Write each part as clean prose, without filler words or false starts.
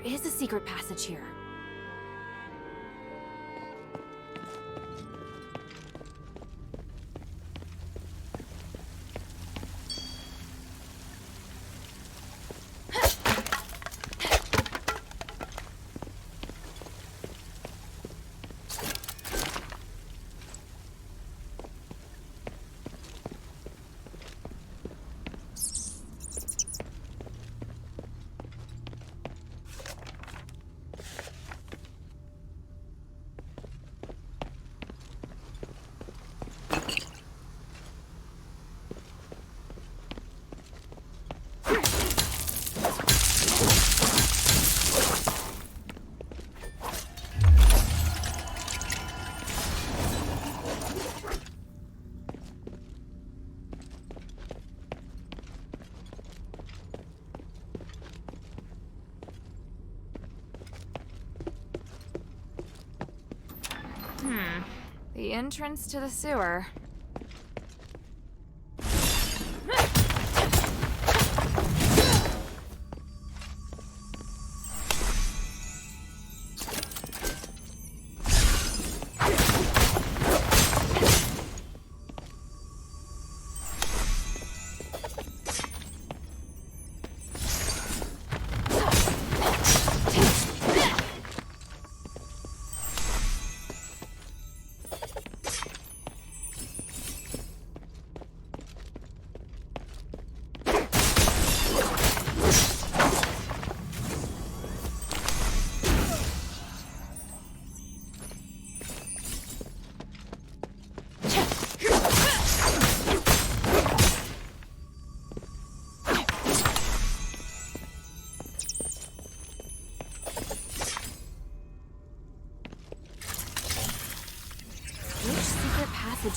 there is a secret passage here. The entrance to the sewer.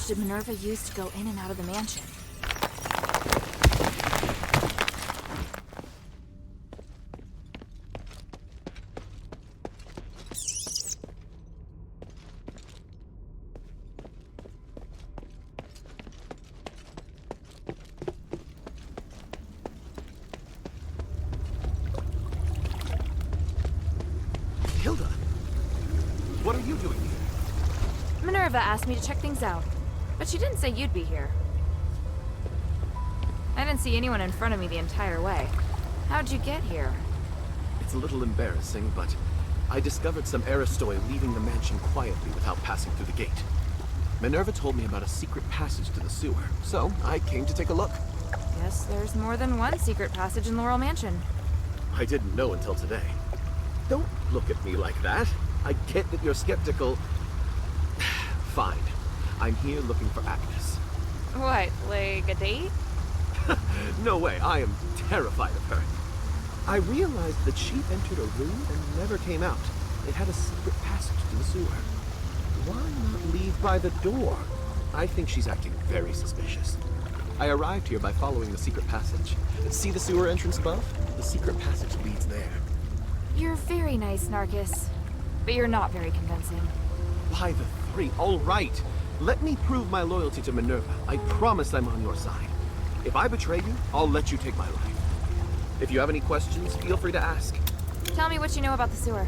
Did Minerva use to go in and out of the mansion? Hilda, what are you doing here? Minerva asked me to check things out. But she didn't say you'd be here. I didn't see anyone in front of me the entire way. How'd you get here? It's a little embarrassing, but I discovered some Aristoi leaving the mansion quietly without passing through the gate. Minerva told me about a secret passage to the sewer, so I came to take a look. Guess there's more than one secret passage in Laurel Mansion. I didn't know until today. Don't look at me like that. I get that you're skeptical. Fine. I'm here looking for Agnes. What, like a date? No way, I am terrified of her. I realized that she entered a room and never came out. It had a secret passage to the sewer. Why not leave by the door? I think she's acting very suspicious. I arrived here by following the secret passage. See the sewer entrance above? The secret passage leads there. You're very nice, Narcus. But you're not very convincing. By the three, all right. Let me prove my loyalty to Minerva. I promise I'm on your side. If I betray you, I'll let you take my life. If you have any questions, feel free to ask. Tell me what you know about the sewer.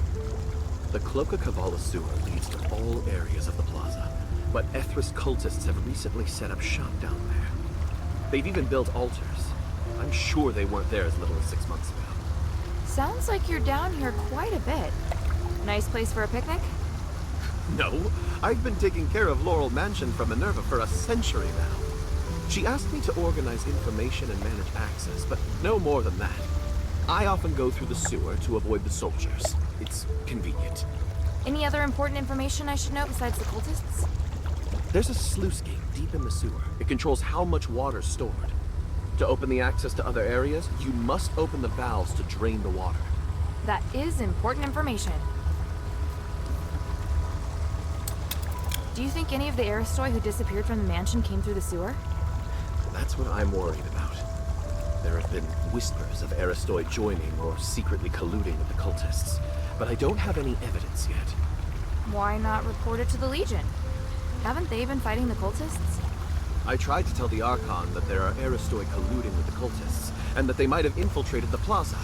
The Cloaca Cavallo sewer leads to all areas of the plaza, but Ethris cultists have recently set up shop down there. They've even built altars. I'm sure they weren't there as little as 6 months ago. Sounds like you're down here quite a bit. Nice place for a picnic? No, I've been taking care of Laurel Mansion for Minerva for a century now. She asked me to organize information and manage access, but no more than that. I often go through the sewer to avoid the soldiers. It's convenient. Any other important information I should know besides the cultists? There's a sluice gate deep in the sewer. It controls how much water's stored. To open the access to other areas, you must open the valves to drain the water. That is important information. Do you think any of the Aristoi who disappeared from the mansion came through the sewer? That's what I'm worried about. There have been whispers of Aristoi joining or secretly colluding with the cultists, but I don't have any evidence yet. Why not report it to the Legion? Haven't they been fighting the cultists? I tried to tell the Archon that there are Aristoi colluding with the cultists, and that they might have infiltrated the plaza.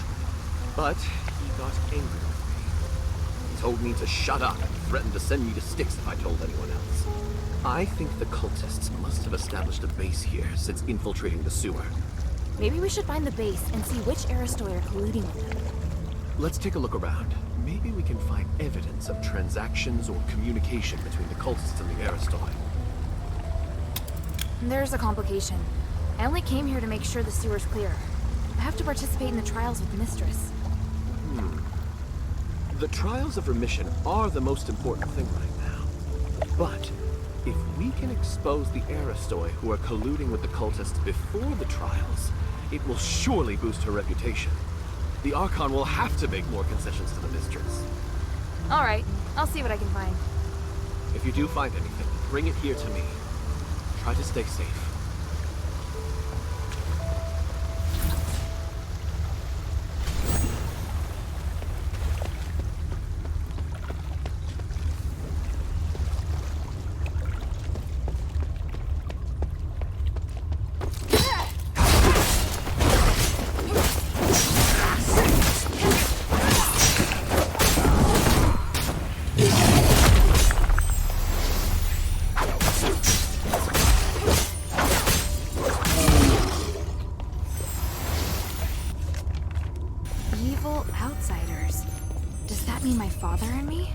But he got angry with me. He told me to shut up and threatened to send me to Styx if I told anyone else. I think the cultists must have established a base here since infiltrating the sewer. Maybe we should find the base and see which Aristoi are colluding with them. Let's take a look around. Maybe we can find evidence of transactions or communication between the cultists and the Aristoi. There's a complication. I only came here to make sure the sewer's clear. I have to participate in the trials with the Mistress. The trials of remission are the most important thing right now. But if we can expose the Aristoi who are colluding with the cultists before the trials, it will surely boost her reputation. The Archon will have to make more concessions to the Mistress. Alright, I'll see what I can find. If you do find anything, bring it here to me. Try to stay safe. Evil outsiders. Does that mean my father and me?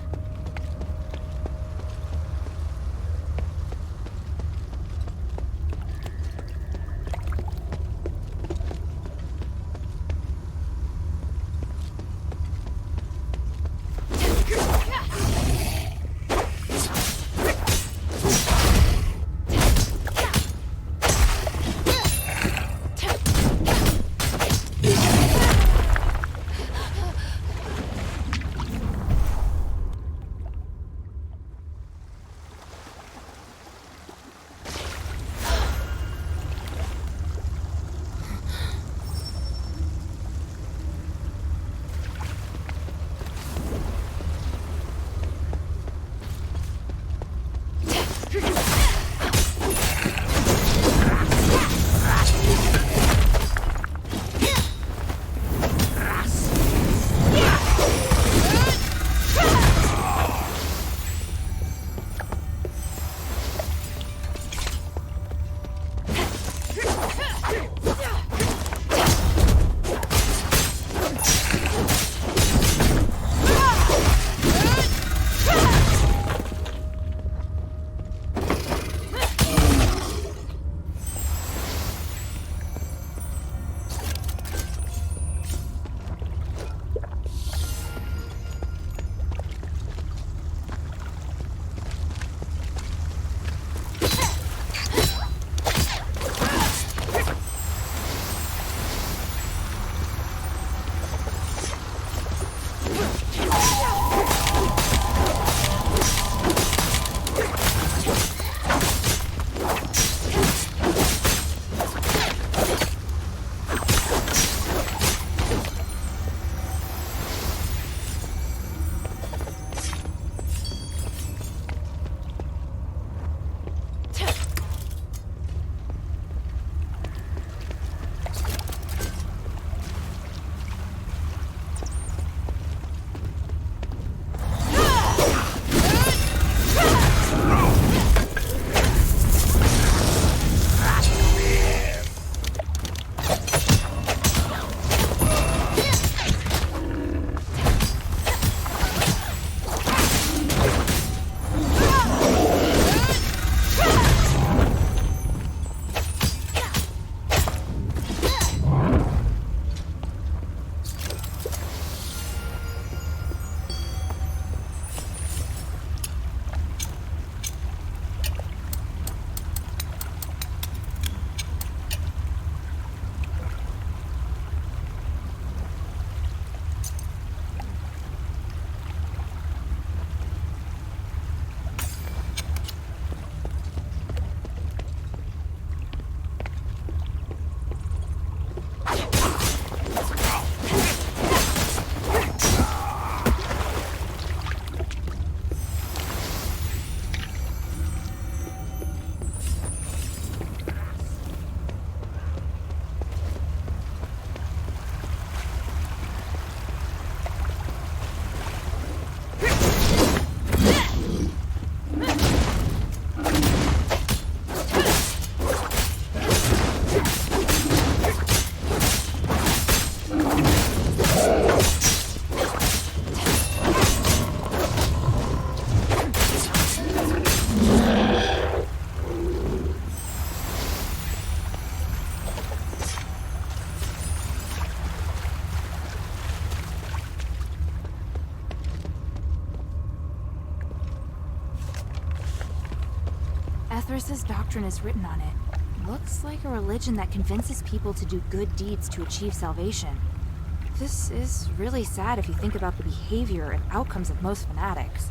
Mithras' doctrine is written on it. Looks like a religion that convinces people to do good deeds to achieve salvation. This is really sad if you think about the behavior and outcomes of most fanatics.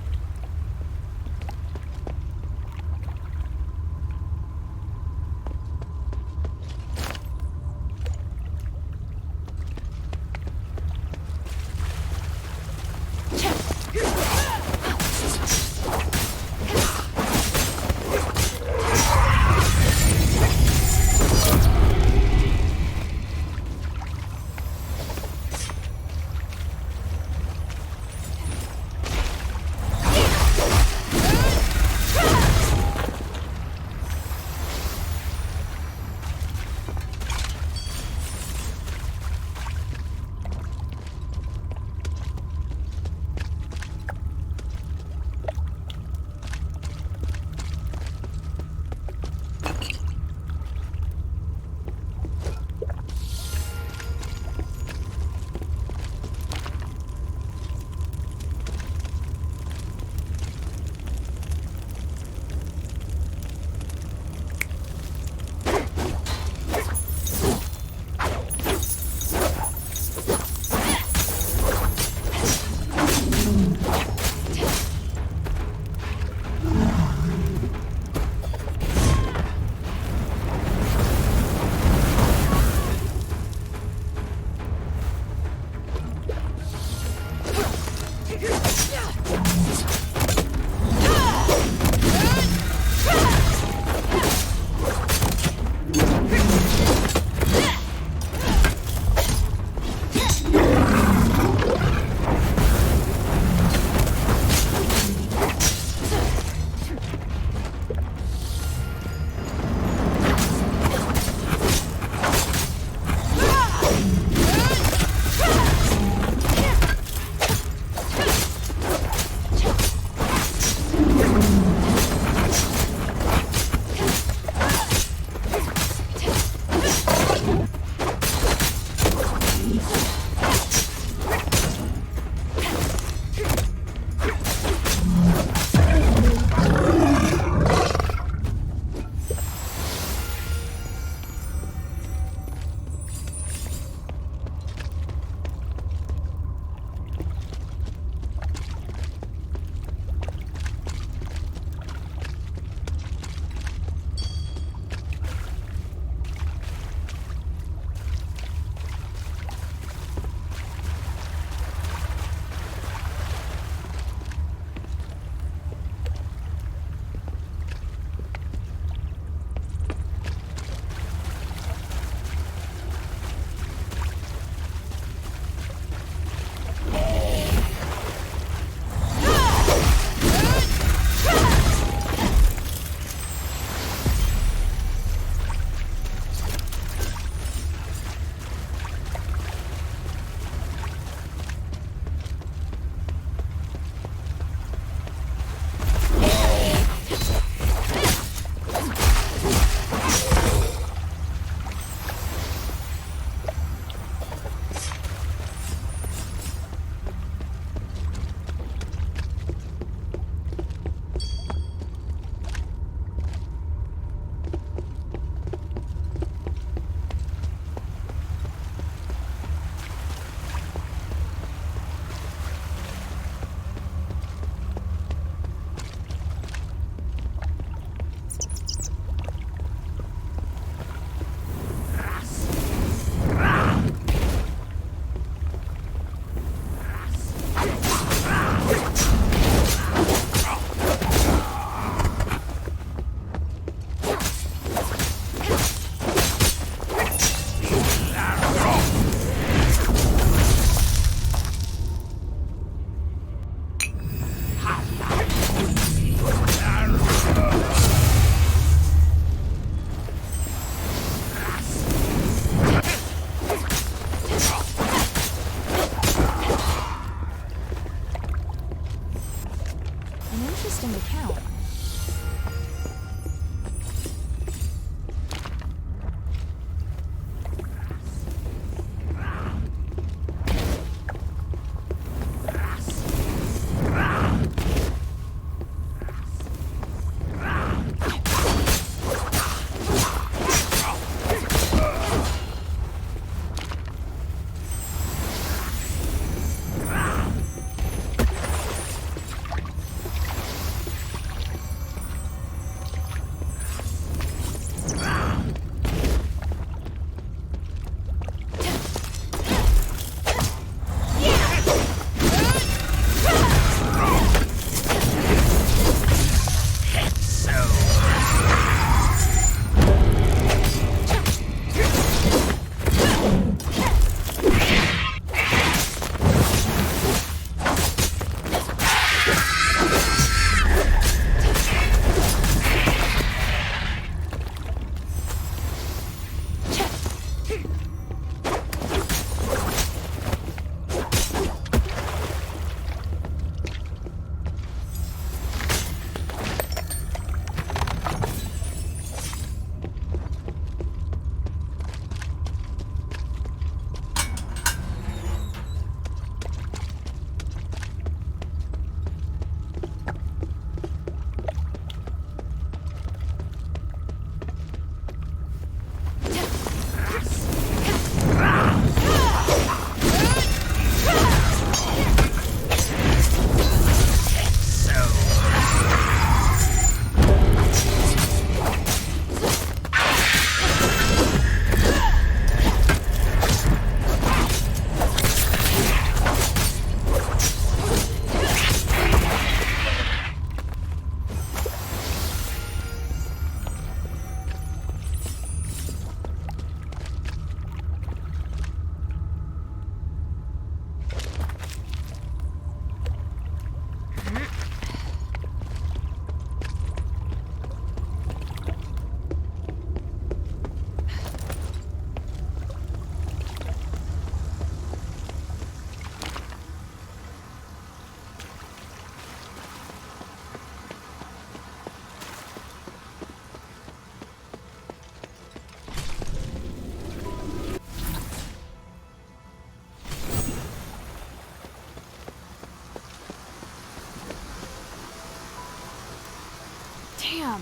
Damn!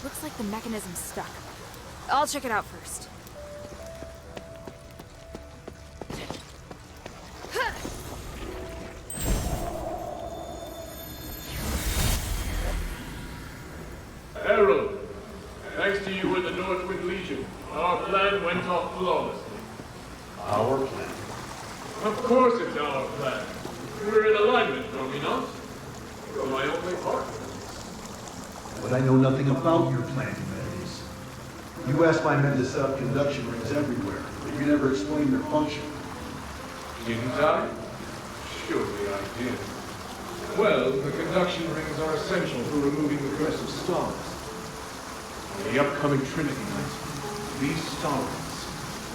Looks like the mechanism's stuck. I'll check it out first. Harold, thanks to you and the Northwind Legion, our plan went off flawlessly. Our plan? Of course it's our plan. We're in alignment, are we not? You're my only partner. But I know nothing about your plan, Humanities. You asked my men to set up conduction rings everywhere, but you never explained their function. Didn't I? Surely I did. Well, the conduction rings are essential for removing the curse of stars. On the upcoming Trinity Night, these star rings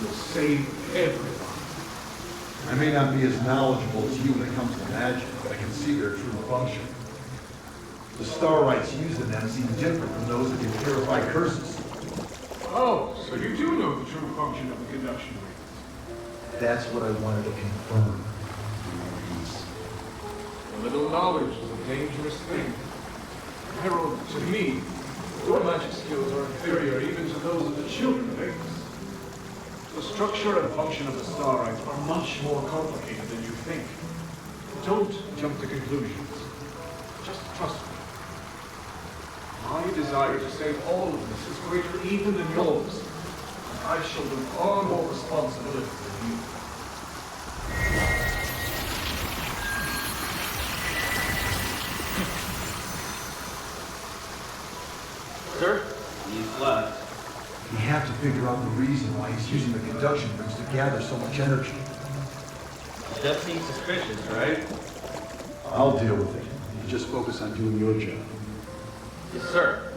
will save everyone. I may not be as knowledgeable as you when it comes to magic, but I can see their true function. The star rites used in them seem different from those that can purify curses. Oh, so you do know the true function of the conduction rings. That's what I wanted to confirm. A little knowledge is a dangerous thing. Harold, to me, your magic skills are inferior even to those of the children of Aegis. The structure and function of the star rites are much more complicated than you think. Don't jump to conclusions. Just trust me. My desire to save all of this is greater even than yours. I shoulder far more responsibility than you. Sir, he's left. We have to figure out the reason why he's using the conduction rings to gather so much energy. It does seem suspicious, right? I'll deal with it. You just focus on doing your job. Yes, sir.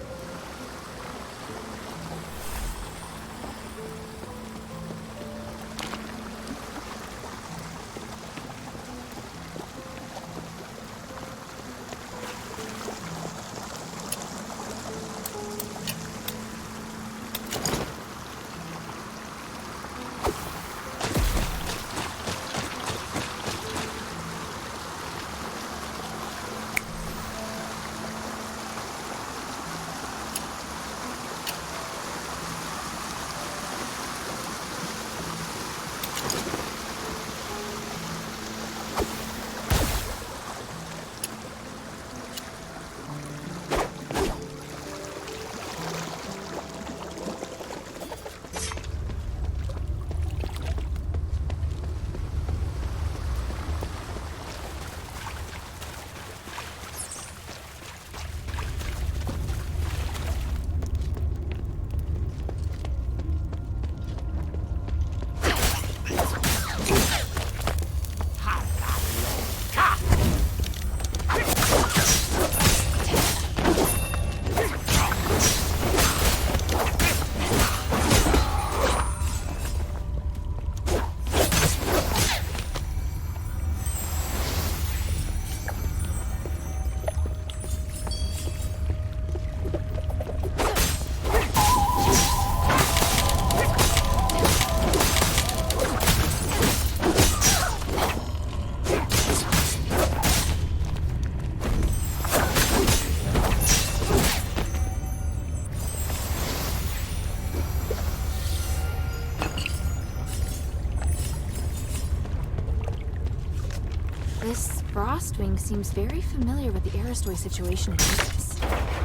This Frostwing seems very familiar with the Aristoi situation in Aegis.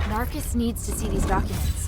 Narcus needs to see these documents.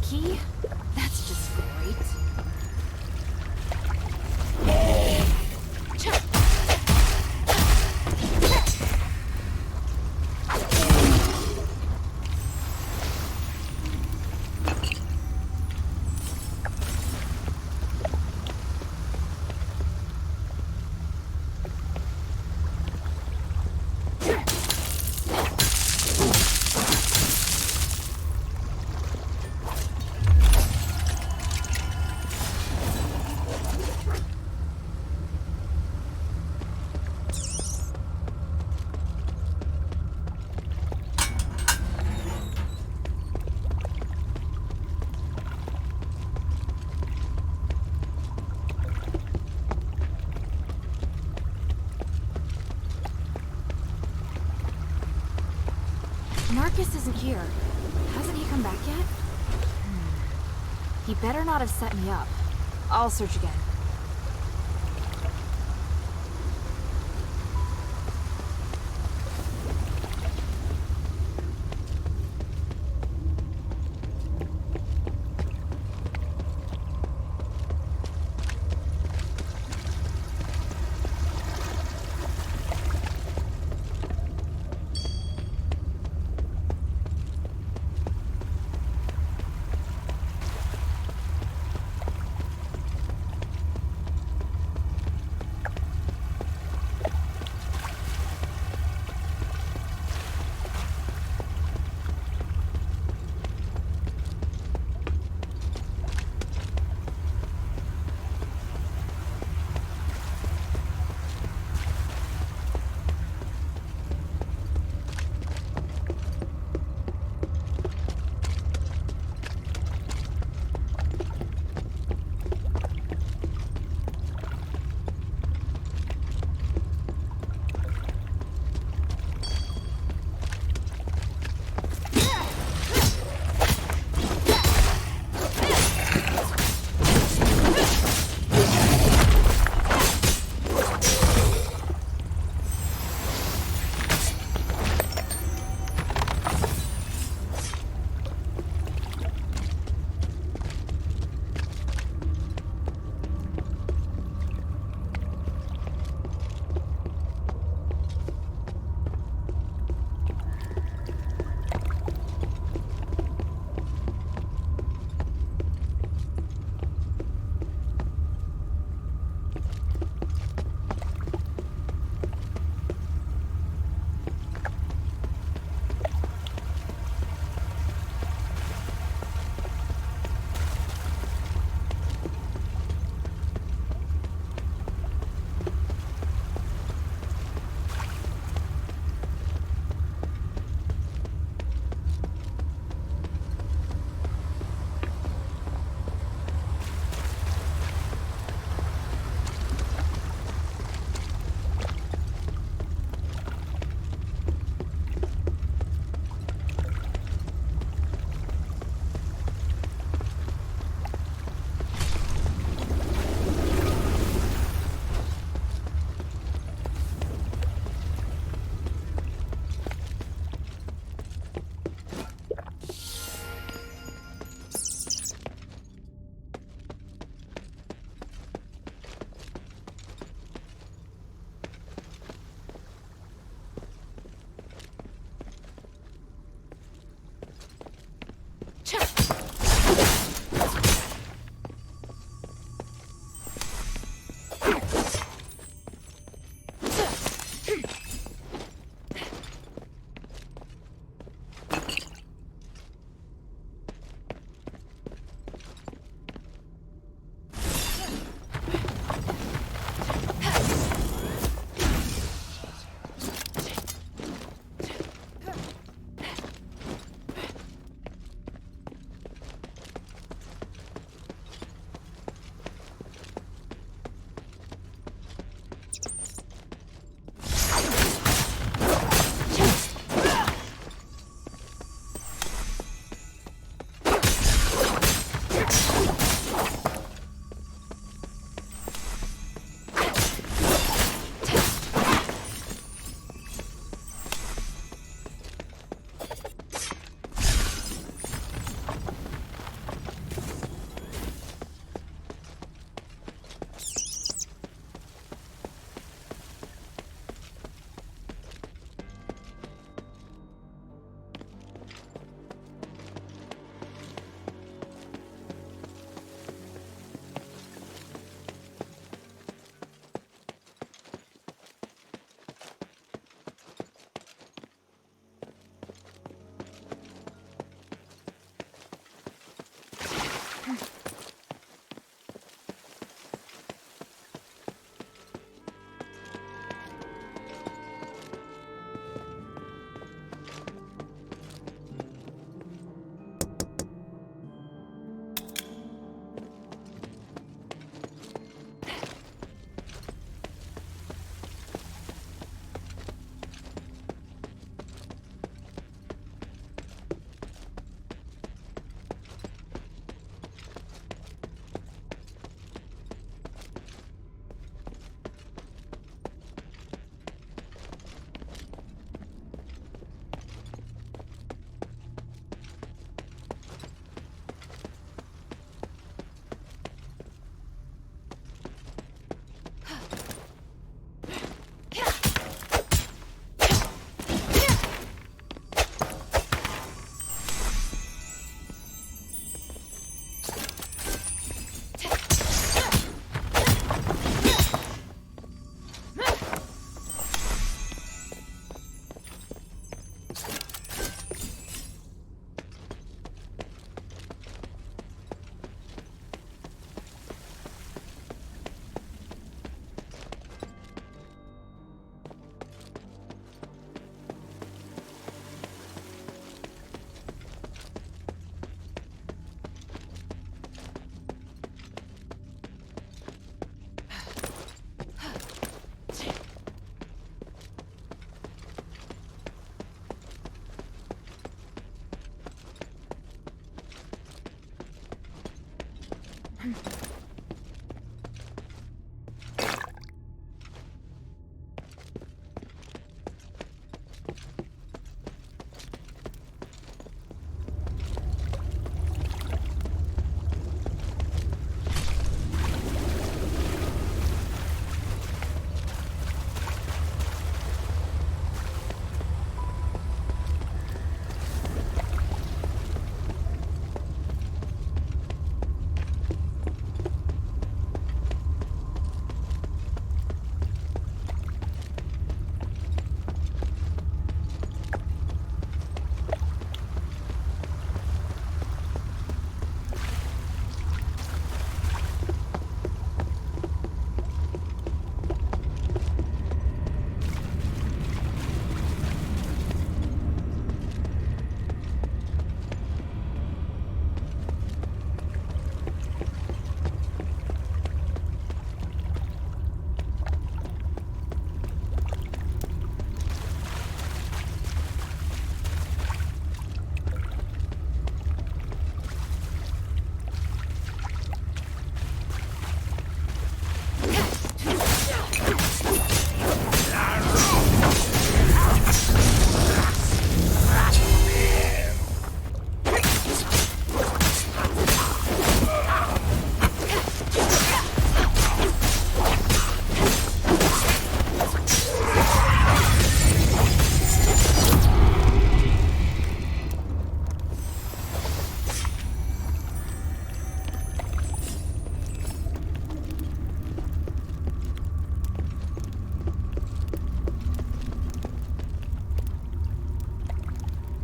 key? That's just great. Marcus isn't here. Hasn't he come back yet? He better not have set me up. I'll search again.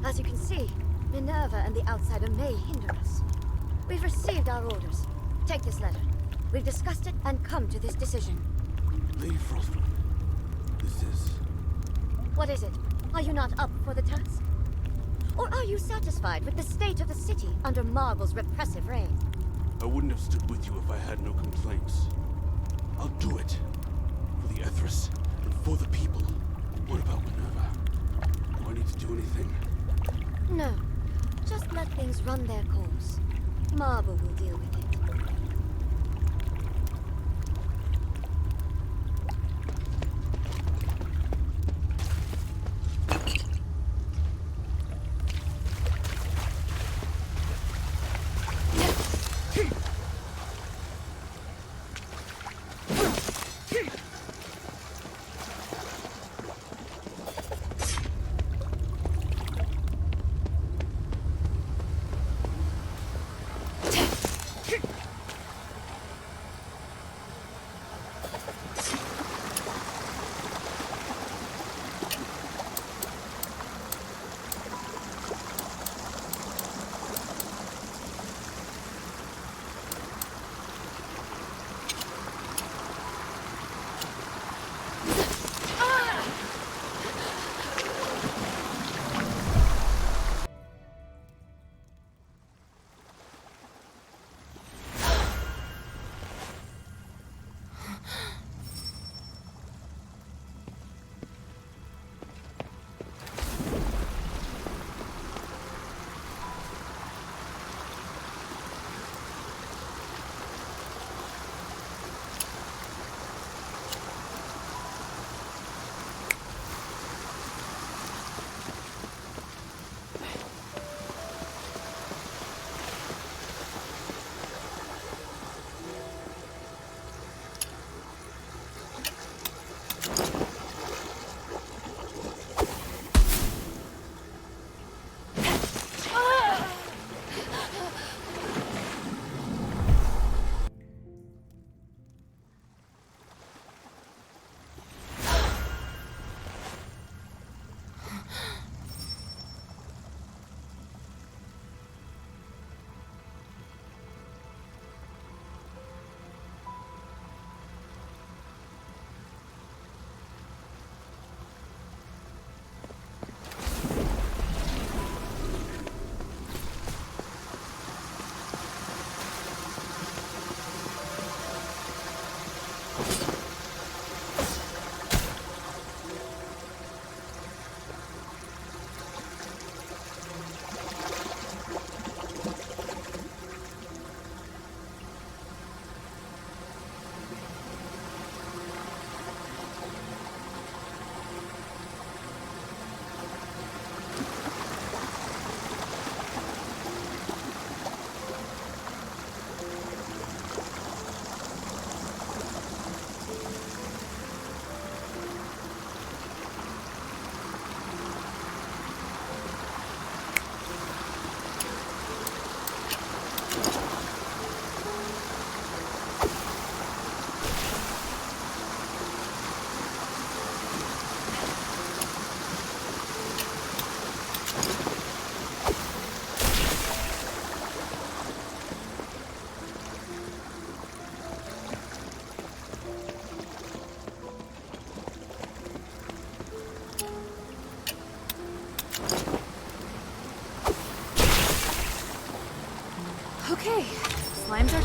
As you can see, Minerva and the outsider may hinder us. We've received our orders. Take this letter. We've discussed it and come to this decision. Lady Frostwood, this is... What is it? Are you not up for the task? Or are you satisfied with the state of the city under Marble's repressive reign? I wouldn't have stood with you if I had no complaints. I'll do it. For the Ethris, and for the people. What about Minerva? Do I need to do anything? No. Just let things run their course. Marble will deal with it.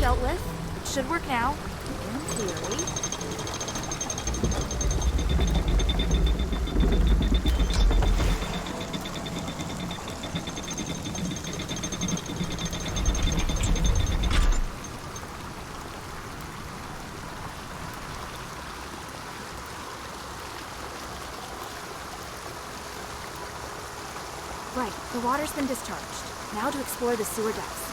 dealt with. It should work now. In theory. Right, the water's been discharged. Now to explore the sewer depths.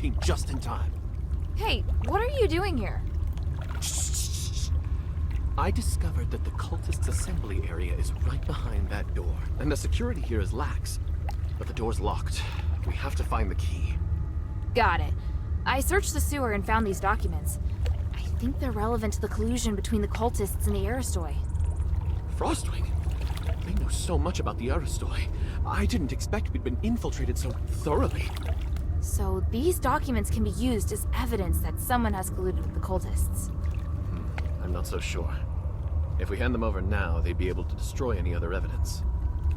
came just in time. Hey, what are you doing here? I discovered that the cultists' assembly area is right behind that door, and the security here is lax. But the door's locked. We have to find the key. Got it. I searched the sewer and found these documents. I think they're relevant to the collusion between the cultists and the Aristoi. Frostwing? They know so much about the Aristoi. I didn't expect we'd been infiltrated so thoroughly. So these documents can be used as evidence that someone has colluded with the cultists. I'm not so sure. If we hand them over now, they'd be able to destroy any other evidence.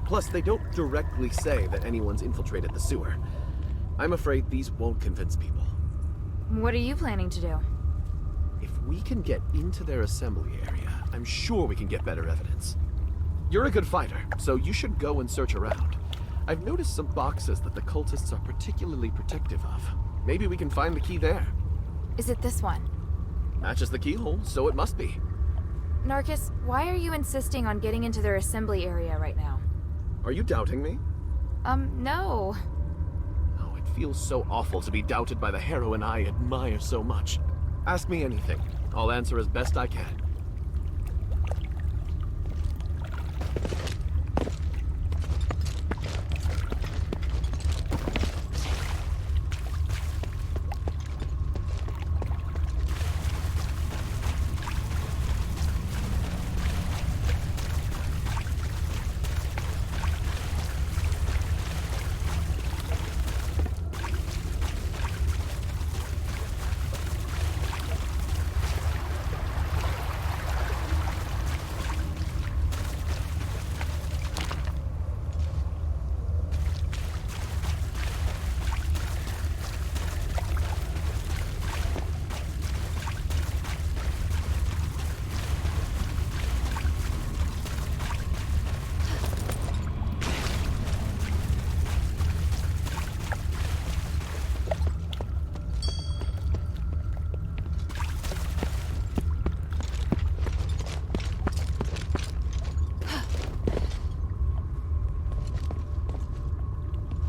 Plus, they don't directly say that anyone's infiltrated the sewer. I'm afraid these won't convince people. What are you planning to do? If we can get into their assembly area, I'm sure we can get better evidence. You're a good fighter, so you should go and search around. I've noticed some boxes that the cultists are particularly protective of. Maybe we can find the key there. Is it this one? Matches the keyhole, so it must be. Narcus, why are you insisting on getting into their assembly area right now? Are you doubting me? No. Oh, it feels so awful to be doubted by the heroine I admire so much. Ask me anything. I'll answer as best I can.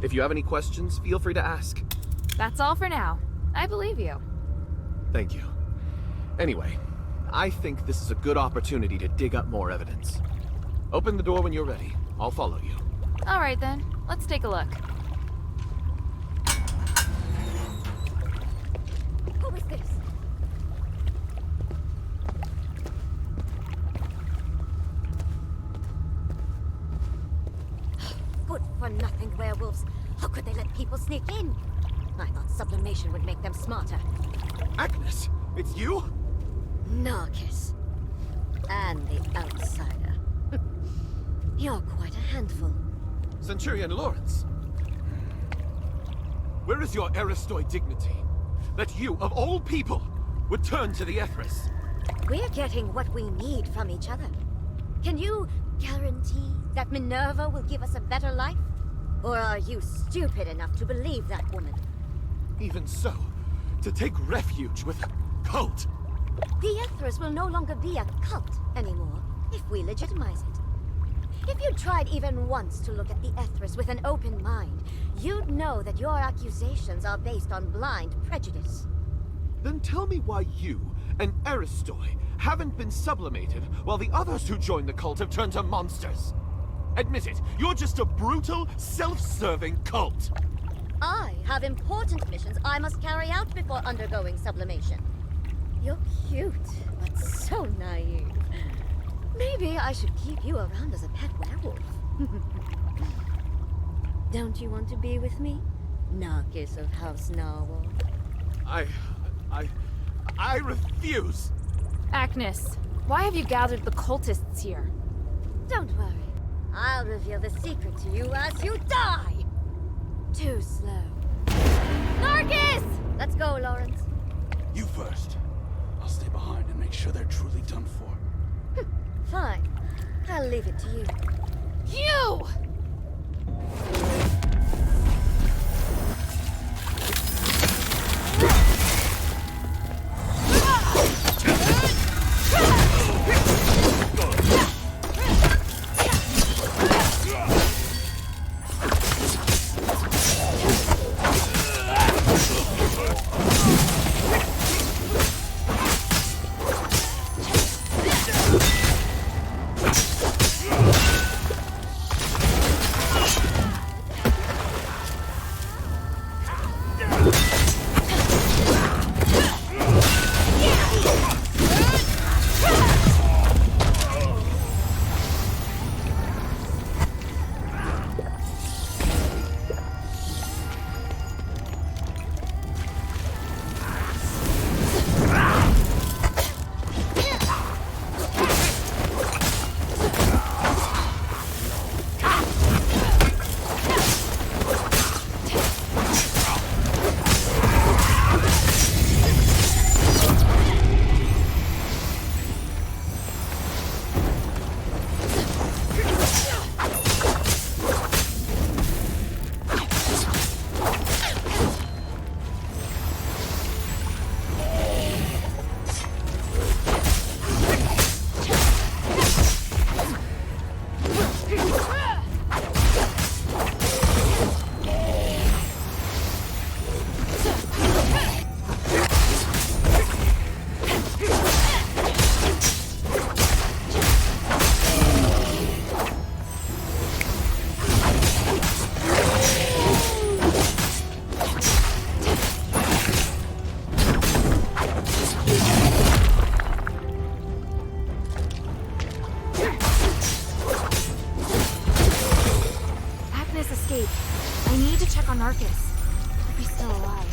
If you have any questions, feel free to ask. That's all for now. I believe you. Thank you. Anyway, I think this is a good opportunity to dig up more evidence. Open the door when you're ready. I'll follow you. All right then, let's take a look. Who is this? Good for nothing werewolves. How could they let people sneak in? I thought sublimation would make them smarter. Agnes, it's you? Narcus. And the outsider. You're quite a handful. Centurion Lawrence. Where is your Aristoi dignity? That you, of all people, would turn to the Ethris? We're getting what we need from each other. Can you guarantee that Minerva will give us a better life? Or are you stupid enough to believe that woman? Even so, to take refuge with a cult. The Ethris will no longer be a cult anymore if we legitimize it. If you tried even once to look at the Ethris with an open mind, you'd know that your accusations are based on blind prejudice. Then tell me why you, an Aristoi, haven't been sublimated while the others who joined the cult have turned to monsters. Admit it, you're just a brutal, self-serving cult. I have important missions I must carry out before undergoing sublimation. You're cute, but so naive. Maybe I should keep you around as a pet werewolf. Don't you want to be with me? Narcus of House Narwhal. I refuse! Agnes, why have you gathered the cultists here? Don't worry. I'll reveal the secret to you as you die! Too slow. Narcus! Let's go, Lawrence. You first. I'll stay behind and make sure they're truly done for. Fine. I'll leave it to you. You! escape. I need to check on Narcus. Hope he's still alive.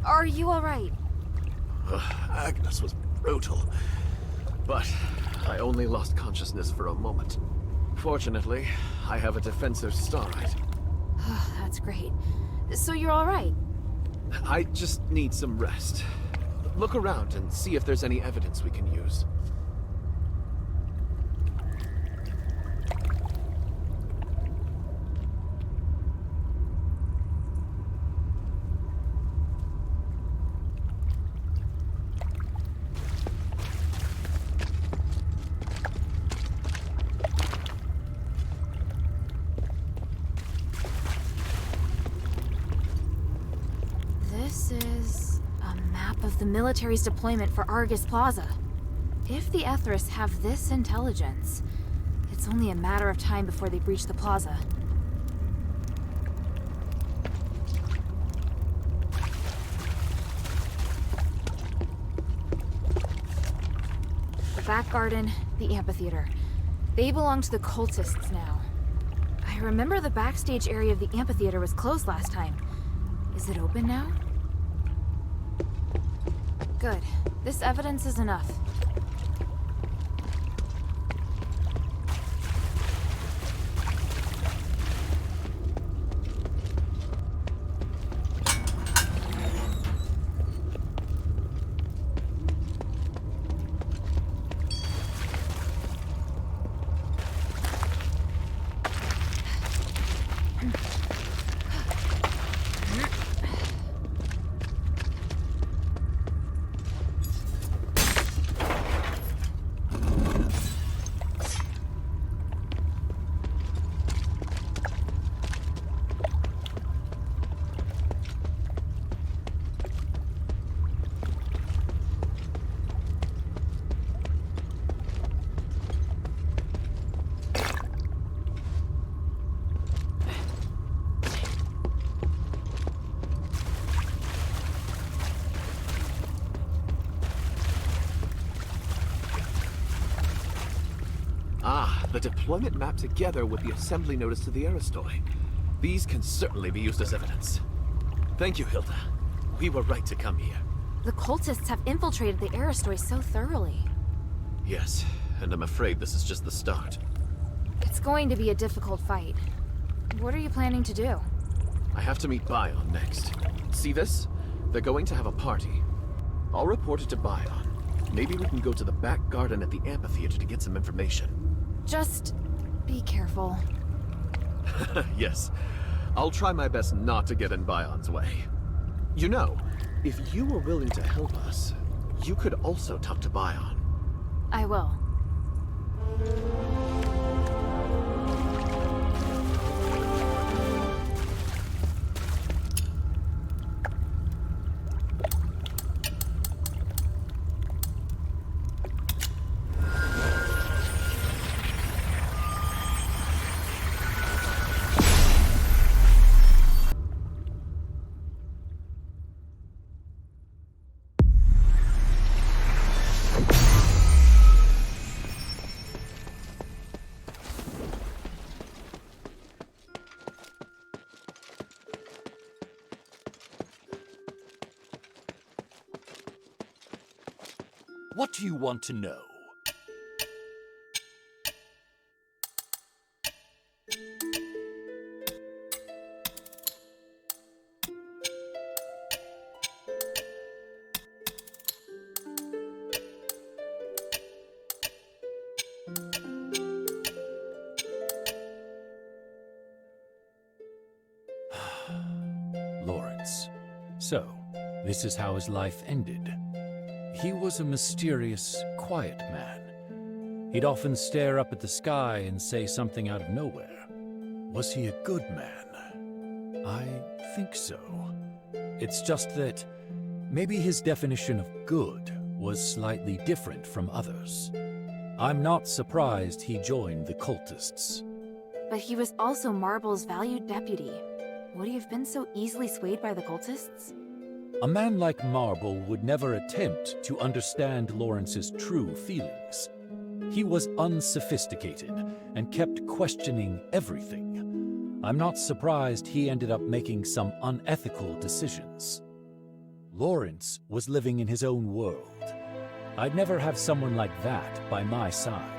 Are you alright? Agnes was brutal, but I only lost consciousness for a moment. Fortunately, I have a defensive starite. That's great. So you're alright? I just need some rest. Look around and see if there's any evidence we can use. This is a map of the military's deployment for Argus Plaza. If the Ethris have this intelligence, it's only a matter of time before they breach the plaza. The back garden, the amphitheater. They belong to the cultists now. I remember the backstage area of the amphitheater was closed last time. Is it open now? Good. This evidence is enough. The deployment map together with the assembly notice to the Aristoi. These can certainly be used as evidence. Thank you, Hilda. We were right to come here. The cultists have infiltrated the Aristoi so thoroughly. Yes, and I'm afraid this is just the start. It's going to be a difficult fight. What are you planning to do? I have to meet Bion next. See this? They're going to have a party. I'll report it to Bion. Maybe we can go to the back garden at the amphitheater to get some information. Just be careful. Yes. I'll try my best not to get in Bion's way. You know, if you were willing to help us, you could also talk to Bion. I will. What do you want to know? Lawrence. So, this is how his life ended. He was a mysterious, quiet man. He'd often stare up at the sky and say something out of nowhere. Was he a good man? I think so. It's just that maybe his definition of good was slightly different from others. I'm not surprised he joined the cultists. But he was also Marble's valued deputy. Would he have been so easily swayed by the cultists? A man like Marble would never attempt to understand Lawrence's true feelings. He was unsophisticated and kept questioning everything. I'm not surprised he ended up making some unethical decisions. Lawrence was living in his own world. I'd never have someone like that by my side.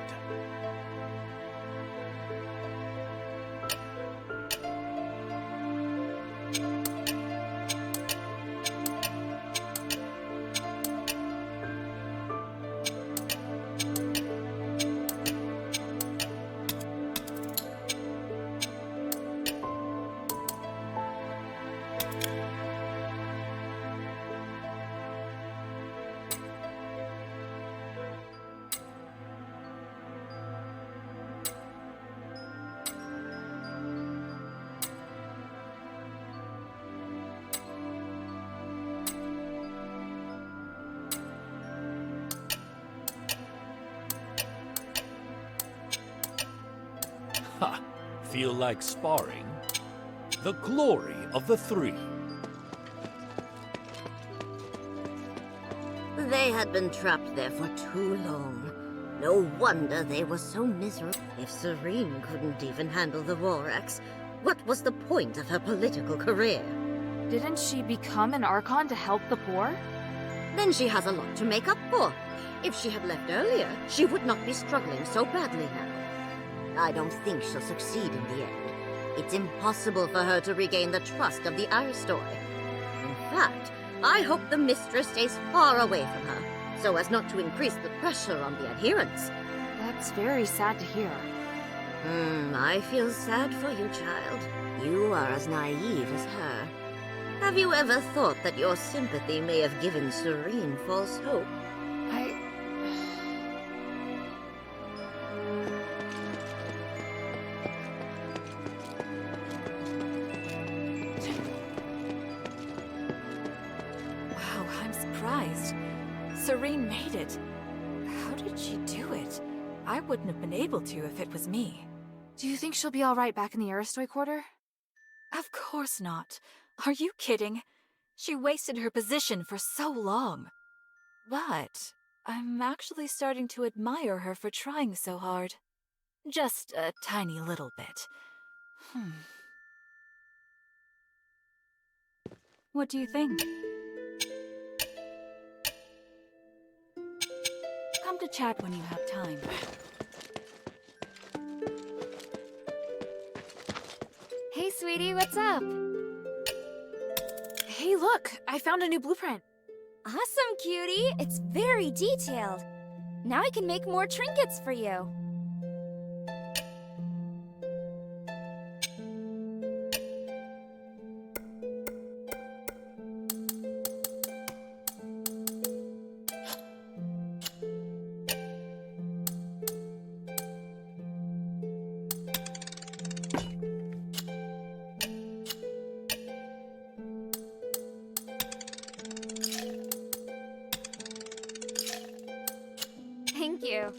Ha! Feel like sparring? The glory of the three. They had been trapped there for too long. No wonder they were so miserable. If Serene couldn't even handle the Vorax, what was the point of her political career? Didn't she become an Archon to help the poor? Then she has a lot to make up for. If she had left earlier, she would not be struggling so badly now. I don't think she'll succeed in the end. It's impossible for her to regain the trust of the Aristoi. In fact, I hope the mistress stays far away from her, so as not to increase the pressure on the adherents. That's very sad to hear. I feel sad for you, child. You are as naive as her. Have you ever thought that your sympathy may have given Serene false hope? Wow, I'm surprised. Serene made it. How did she do it? I wouldn't have been able to if it was me. Do you think she'll be alright back in the Aristoi quarter? Of course not. Are you kidding? She wasted her position for so long. But I'm actually starting to admire her for trying so hard. Just a tiny little bit. What do you think? Come to chat when you have time. Hey, sweetie, what's up? Hey, look! I found a new blueprint. Awesome, cutie! It's very detailed. Now I can make more trinkets for you. Thank you.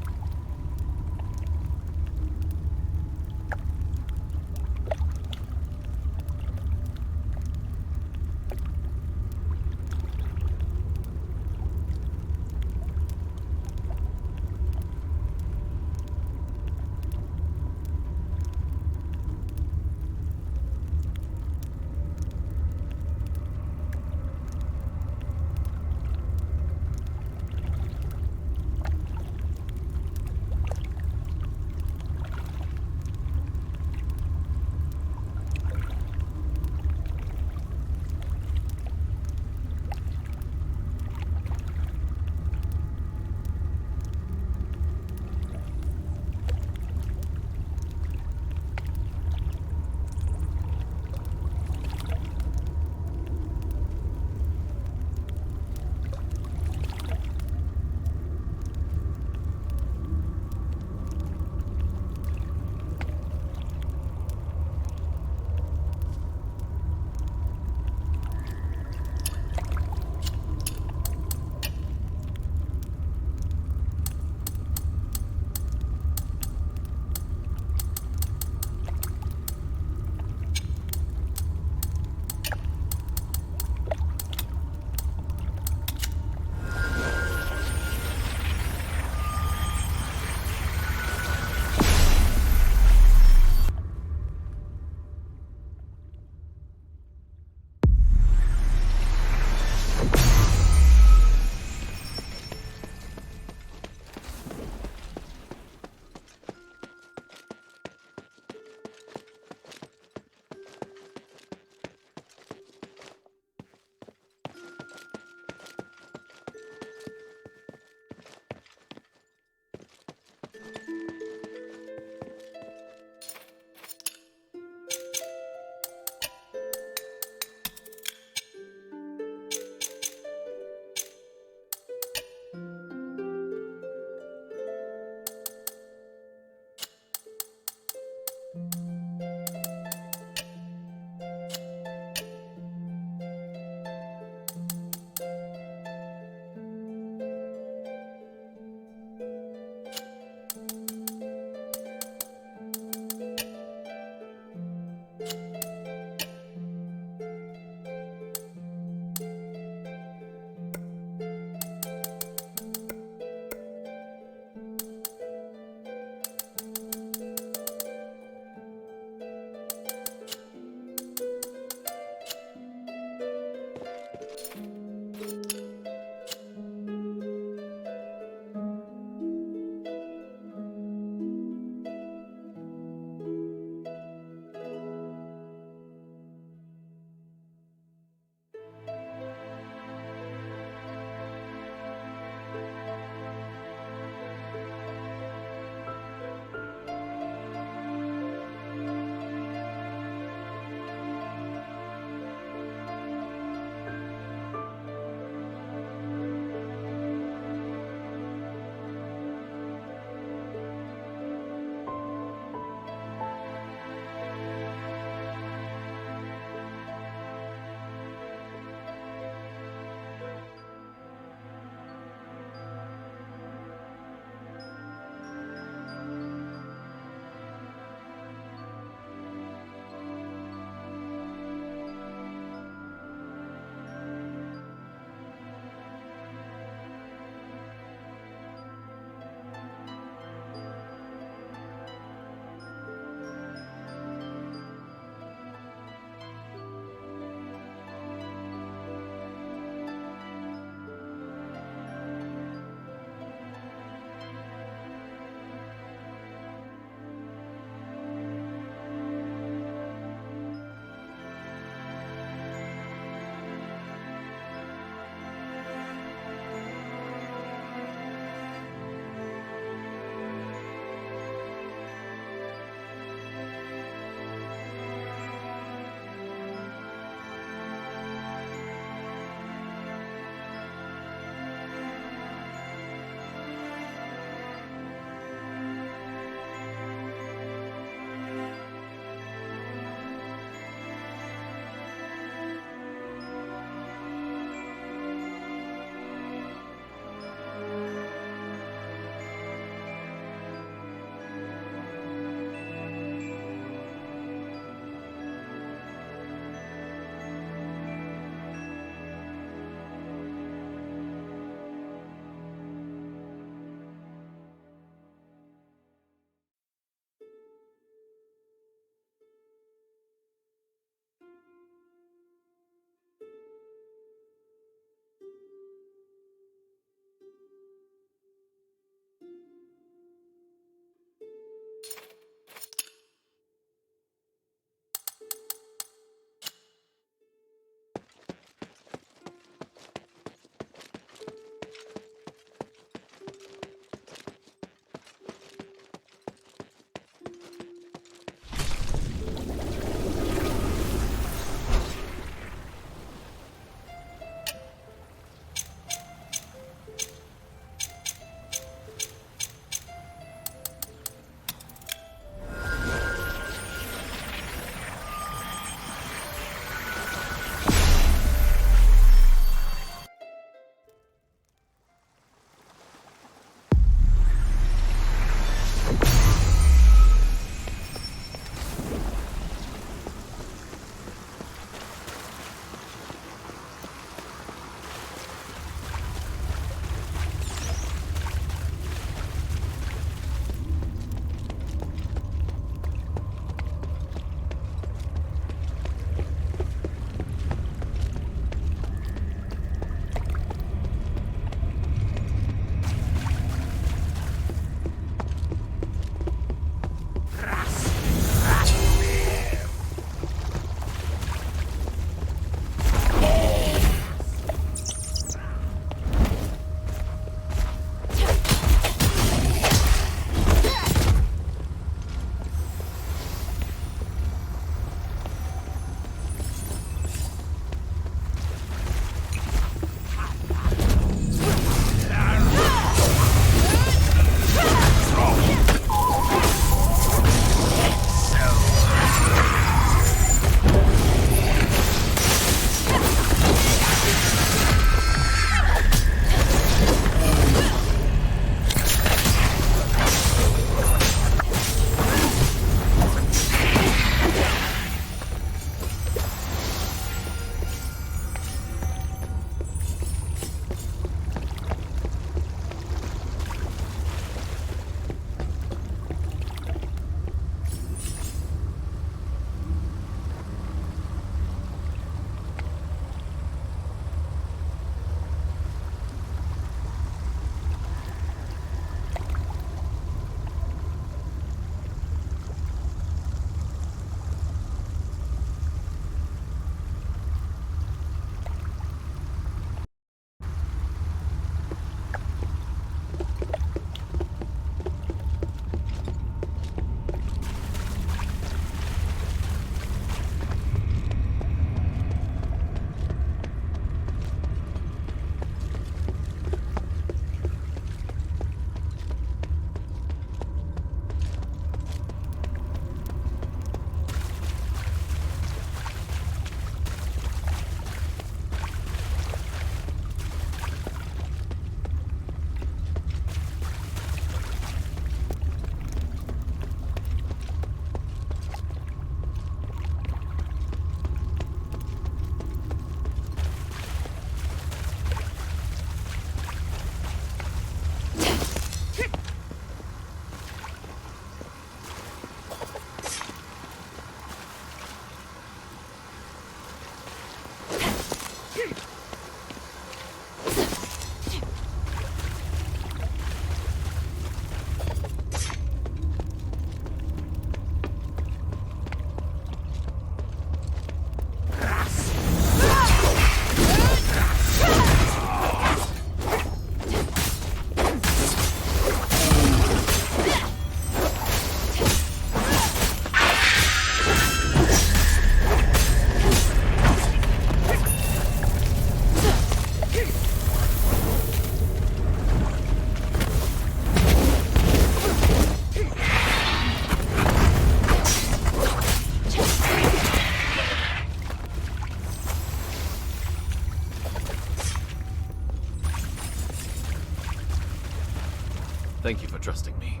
Thank you for trusting me.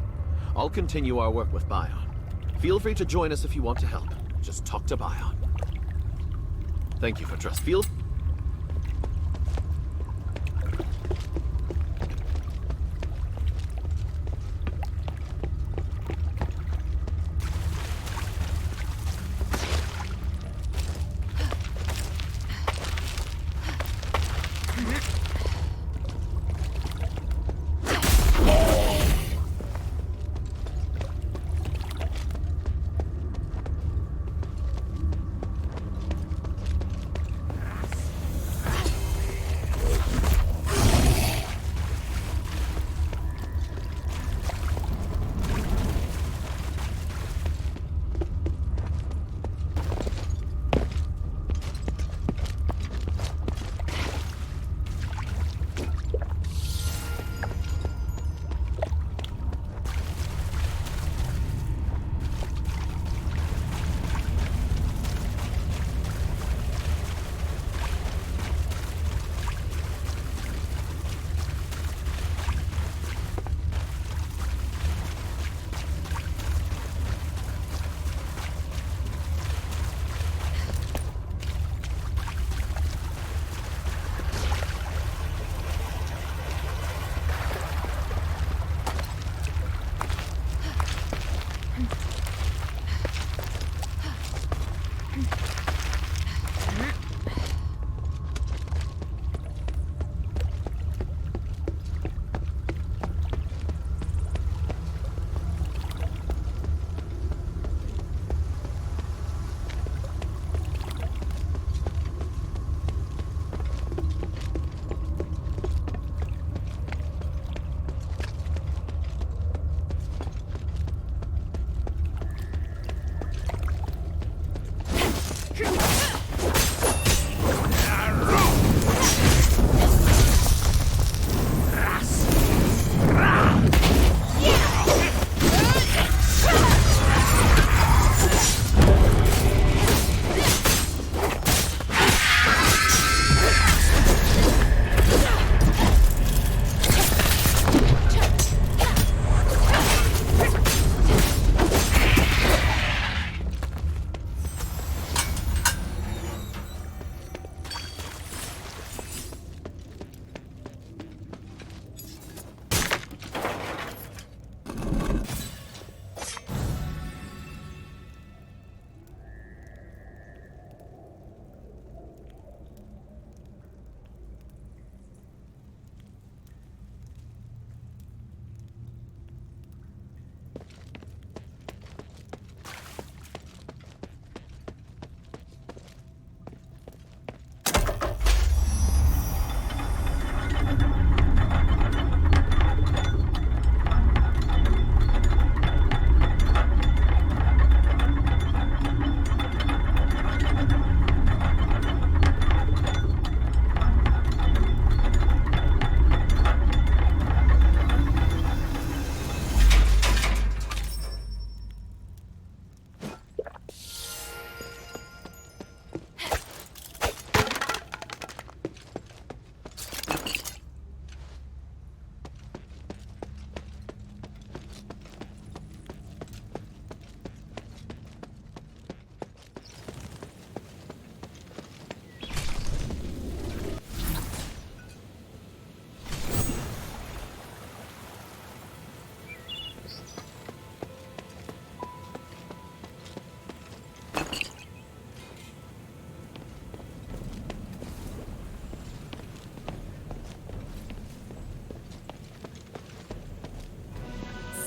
I'll continue our work with Bion. Feel free to join us if you want to help. Just talk to Bion. Thank you for trust. Feel...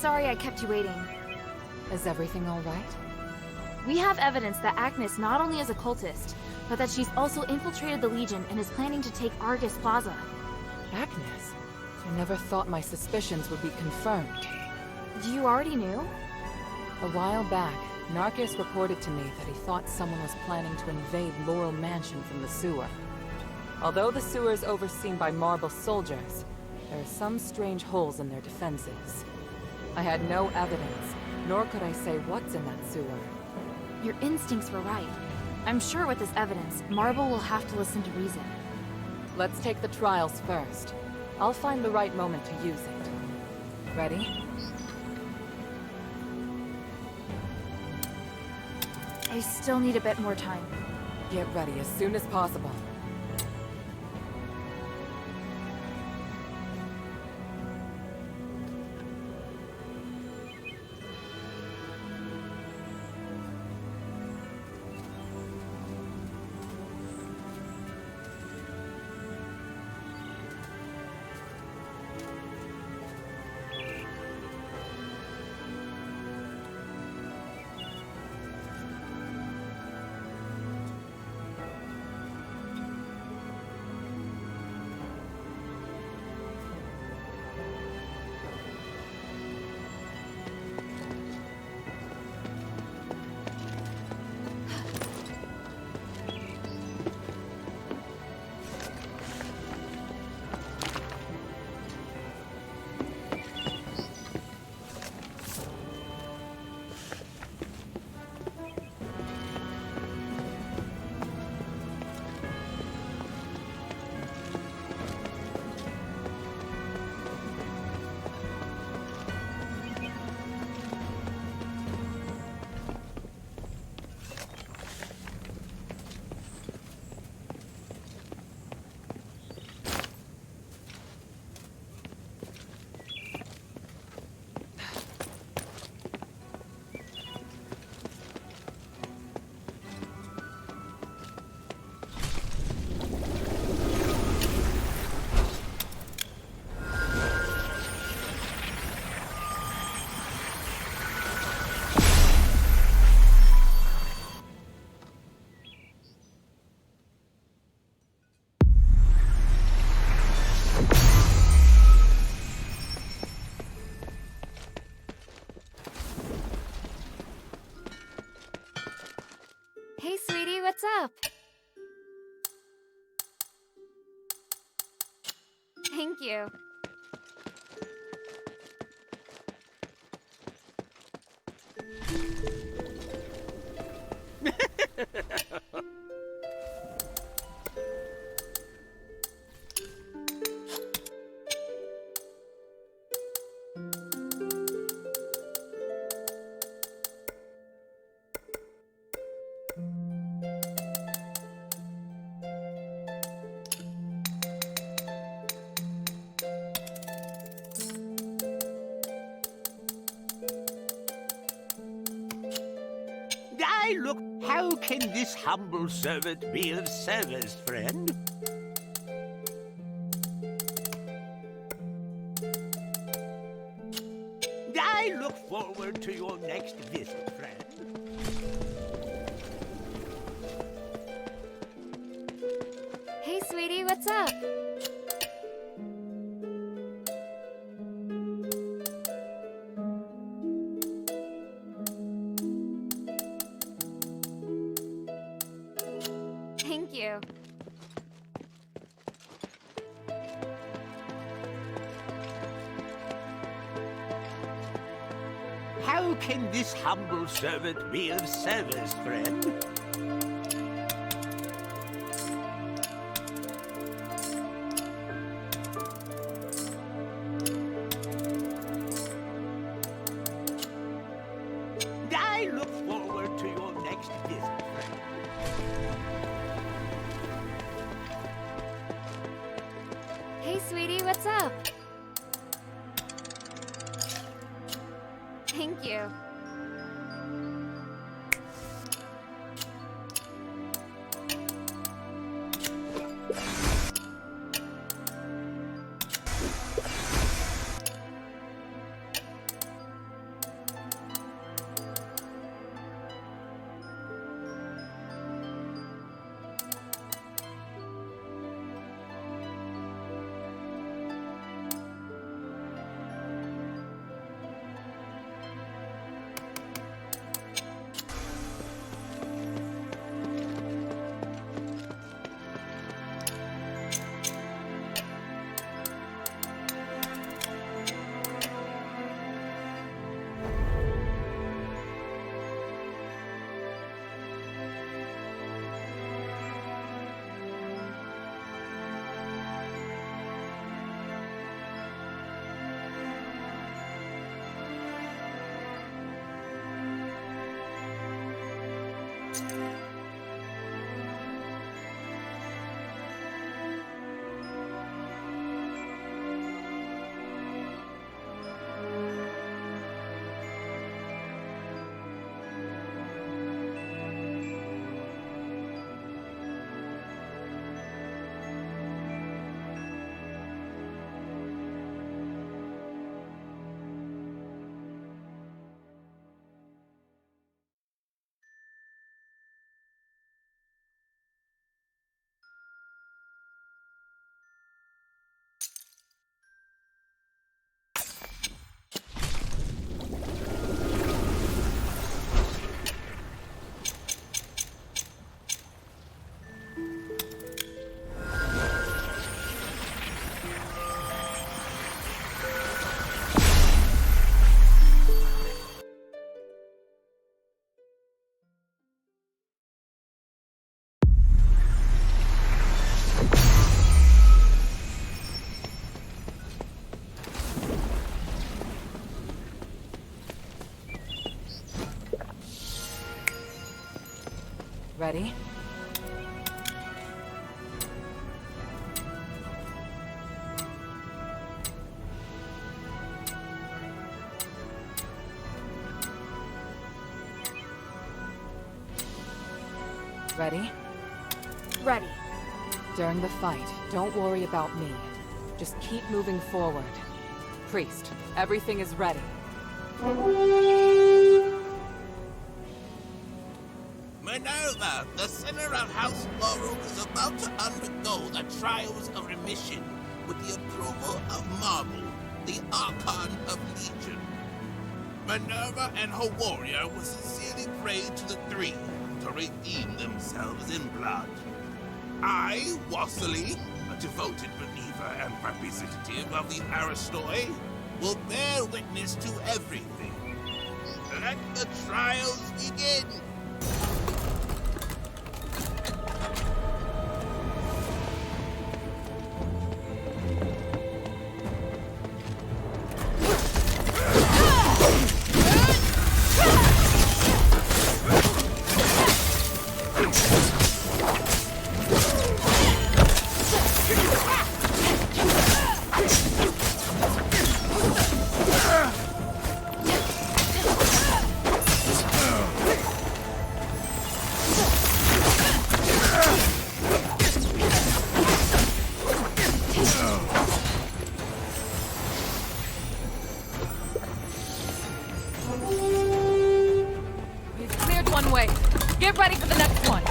Sorry I kept you waiting. Is everything all right? We have evidence that Agnes not only is a cultist, but that she's also infiltrated the Legion and is planning to take Argus Plaza. Agnes? I never thought my suspicions would be confirmed. You already knew? A while back, Narcus reported to me that he thought someone was planning to invade Laurel Mansion from the sewer. Although the sewer is overseen by Marble soldiers, there are some strange holes in their defenses. I had no evidence, nor could I say what's in that sewer. Your instincts were right. I'm sure with this evidence, Marble will have to listen to reason. Let's take the trials first. I'll find the right moment to use it. Ready? I still need a bit more time. Get ready as soon as possible. Hey, sweetie, what's up? Thank you. Look, how can this humble servant be of service, friend? I look forward to your next visit, friend. Hey, sweetie, what's up? Thank you. How can this humble servant be of service, friend? I look forward to your next visit, friend. Hey, sweetie, what's up? Thank you. Ready? Ready? Ready. During the fight, don't worry about me. Just keep moving forward. Priest, everything is ready. Minerva, the sinner of House Laurel is about to undergo the trials of remission with the approval of Marble, the Archon of Legion. Minerva and her warrior will sincerely pray to the three to redeem themselves in blood. I, Wassily, a devoted believer and representative of the Aristoi, will bear witness to everything. Let the trials begin! Get ready for the next one!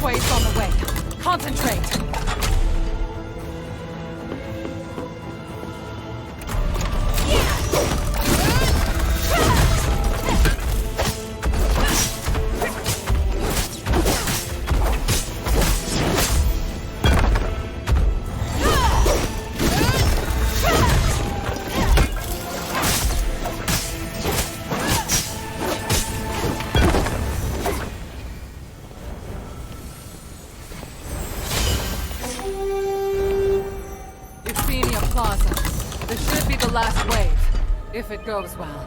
Wave's on the way. Concentrate! This should be the last wave, if it goes well.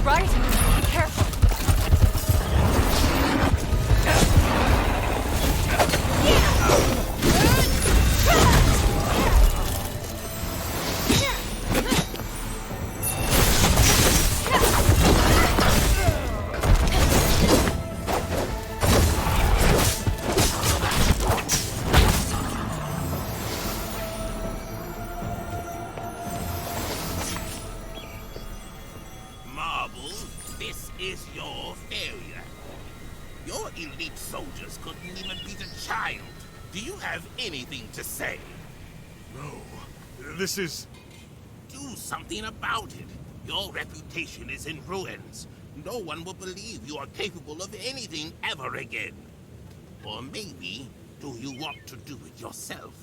all right? Be careful. Marble, this is your failure. Your elite soldiers couldn't even beat a child. Do you have anything to say? No. This is... Do something about it. Your reputation is in ruins. No one will believe you are capable of anything ever again. Or maybe, do you want to do it yourself?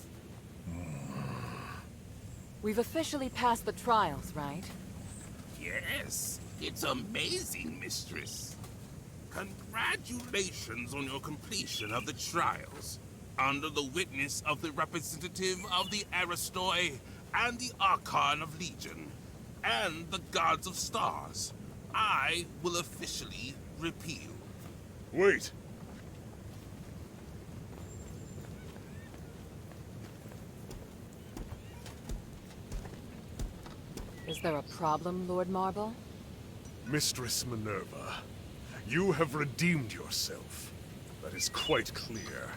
We've officially passed the trials, right? Yes, it's amazing, mistress. Congratulations on your completion of the trials. Under the witness of the representative of the Aristoi and the Archon of Legion, and the Gods of Stars, I will officially repeal. Wait. Is there a problem, Lord Marble? Mistress Minerva, you have redeemed yourself. That is quite clear.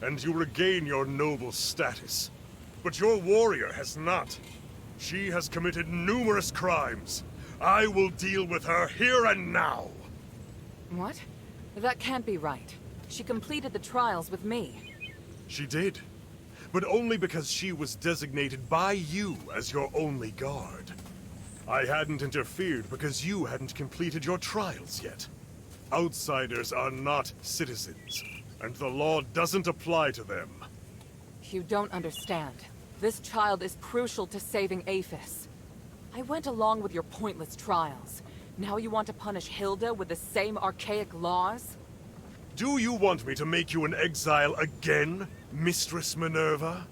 And you regain your noble status. But your warrior has not. She has committed numerous crimes. I will deal with her here and now. What? That can't be right. She completed the trials with me. She did. But only because she was designated by you as your only guard. I hadn't interfered because you hadn't completed your trials yet. Outsiders are not citizens, and the law doesn't apply to them. You don't understand. This child is crucial to saving Aphis. I went along with your pointless trials. Now you want to punish Hilda with the same archaic laws? Do you want me to make you an exile again, Mistress Minerva?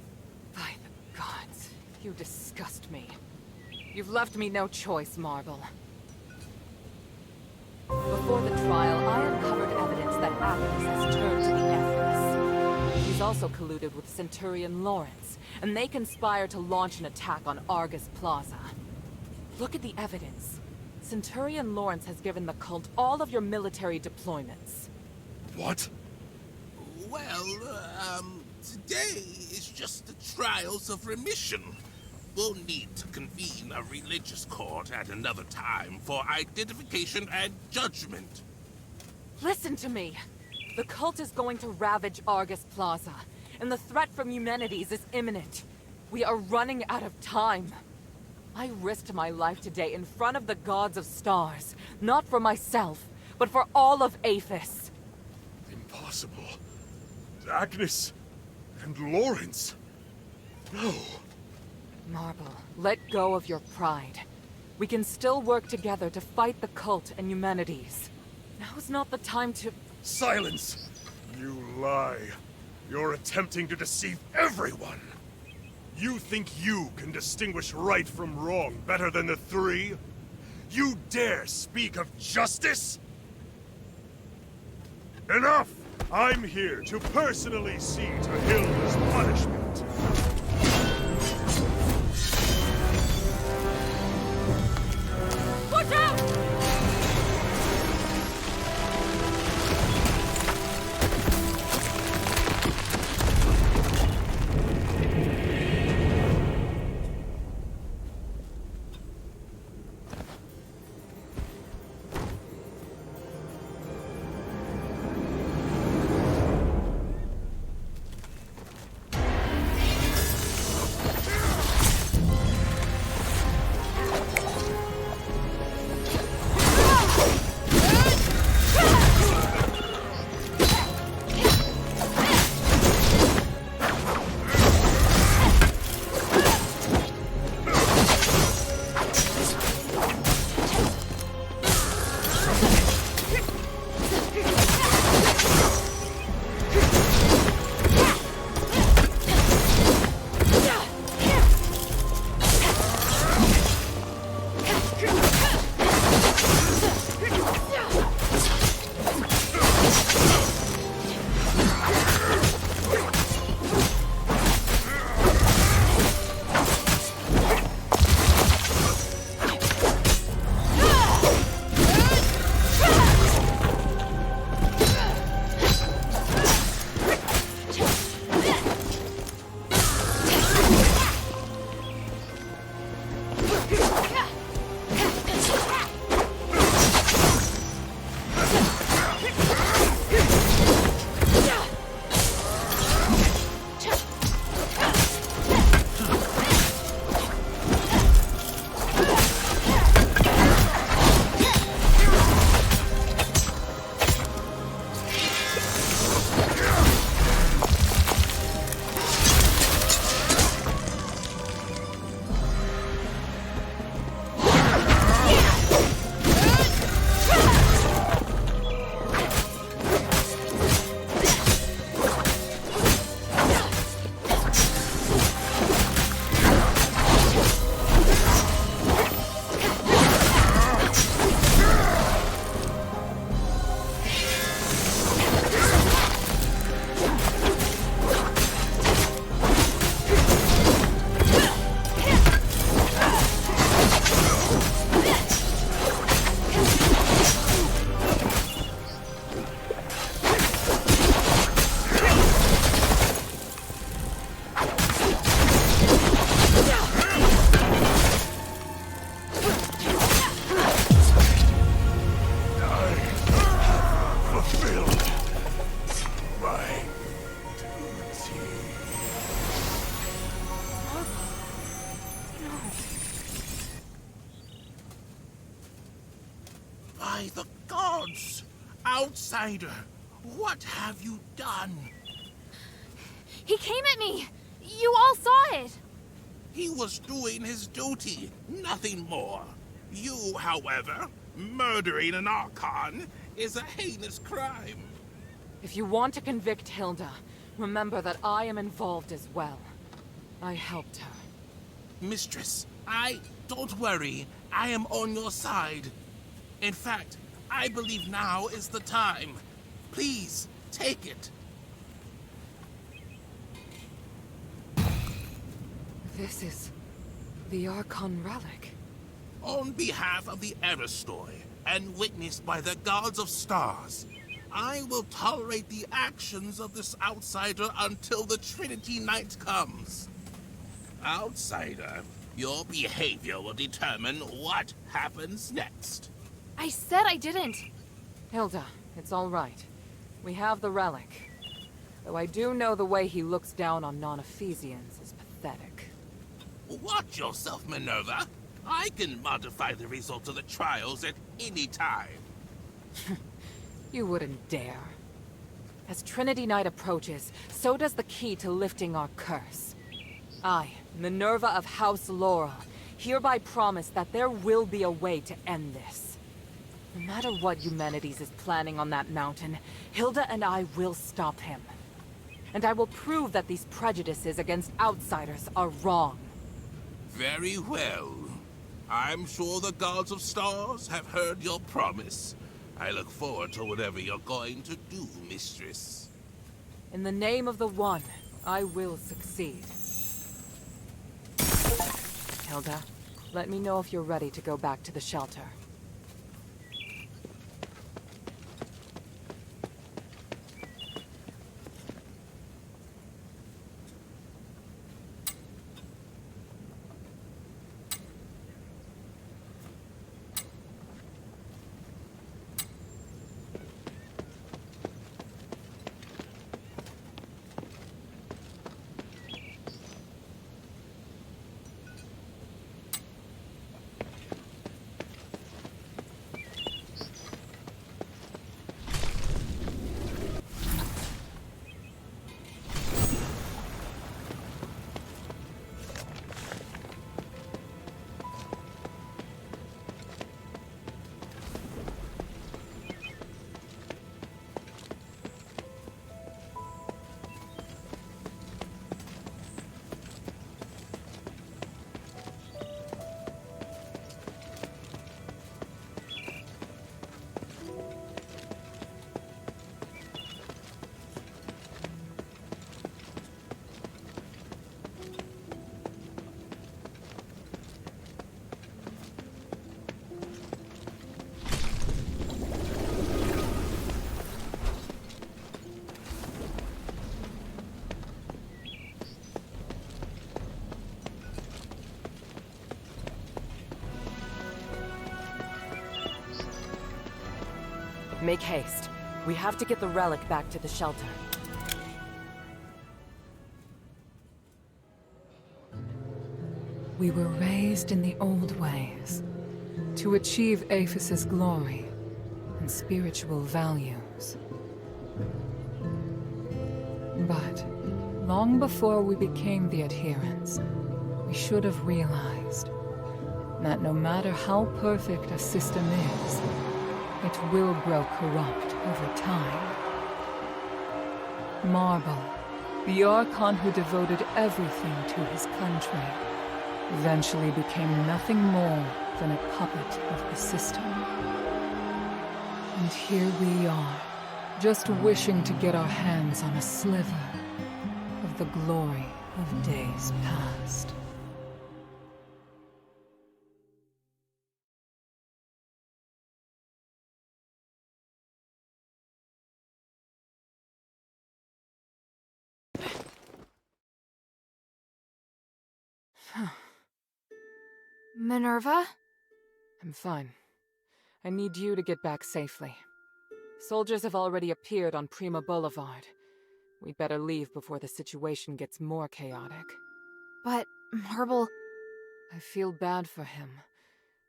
By the gods, you disgust me. You've left me no choice, Marble. Before the trial, I uncovered evidence that Asterigos has turned to the Ethnos. He's also colluded with Centurion Lawrence, and they conspire to launch an attack on Argus Plaza. Look at the evidence. Centurion Lawrence has given the cult all of your military deployments. What? Well, today is just the trials of remission. We'll need to convene a religious court at another time for identification and judgment. Listen to me. The cult is going to ravage Argus Plaza, and the threat from Eumenides is imminent. We are running out of time. I risked my life today in front of the Gods of Stars, not for myself, but for all of Aphis. Impossible. Agnes and Lawrence. No. Marble, let go of your pride. We can still work together to fight the cult and Eumenides. Now's not the time to... Silence! You lie. You're attempting to deceive everyone. You think you can distinguish right from wrong better than the three? You dare speak of justice? Enough! I'm here to personally see to Hilda's punishment. Watch out! Outsider, what have you done? He came at me! You all saw it! He was doing his duty, nothing more. You, however, murdering an Archon is a heinous crime. If you want to convict Hilda, remember that I am involved as well. I helped her. Mistress, don't worry. I am on your side. In fact, I believe now is the time. Please, take it. This is the Archon relic. On behalf of the Aristoi, and witnessed by the gods of stars, I will tolerate the actions of this outsider until the Trinity Night comes. Outsider, your behavior will determine what happens next. I said I didn't. Hilda, it's all right. We have the relic. Though I do know the way he looks down on non-Ephesians is pathetic. Watch yourself, Minerva. I can modify the results of the trials at any time. You wouldn't dare. As Trinity Night approaches, so does the key to lifting our curse. I, Minerva of House Laurel, hereby promise that there will be a way to end this. No matter what Eumenides is planning on that mountain, Hilda and I will stop him. And I will prove that these prejudices against outsiders are wrong. Very well. I'm sure the gods of stars have heard your promise. I look forward to whatever you're going to do, mistress. In the name of the One, I will succeed. Hilda, let me know if you're ready to go back to the shelter. Make haste. We have to get the relic back to the shelter. We were raised in the old ways, to achieve Aphis's glory and spiritual values. But long before we became the adherents, we should have realized that no matter how perfect a system is, it will grow corrupt over time. Marble, the Archon who devoted everything to his country, eventually became nothing more than a puppet of the system. And here we are, just wishing to get our hands on a sliver of the glory of days past. Minerva? I'm fine. I need you to get back safely. Soldiers have already appeared on Prima Boulevard. We'd better leave before the situation gets more chaotic. But Marble... I feel bad for him.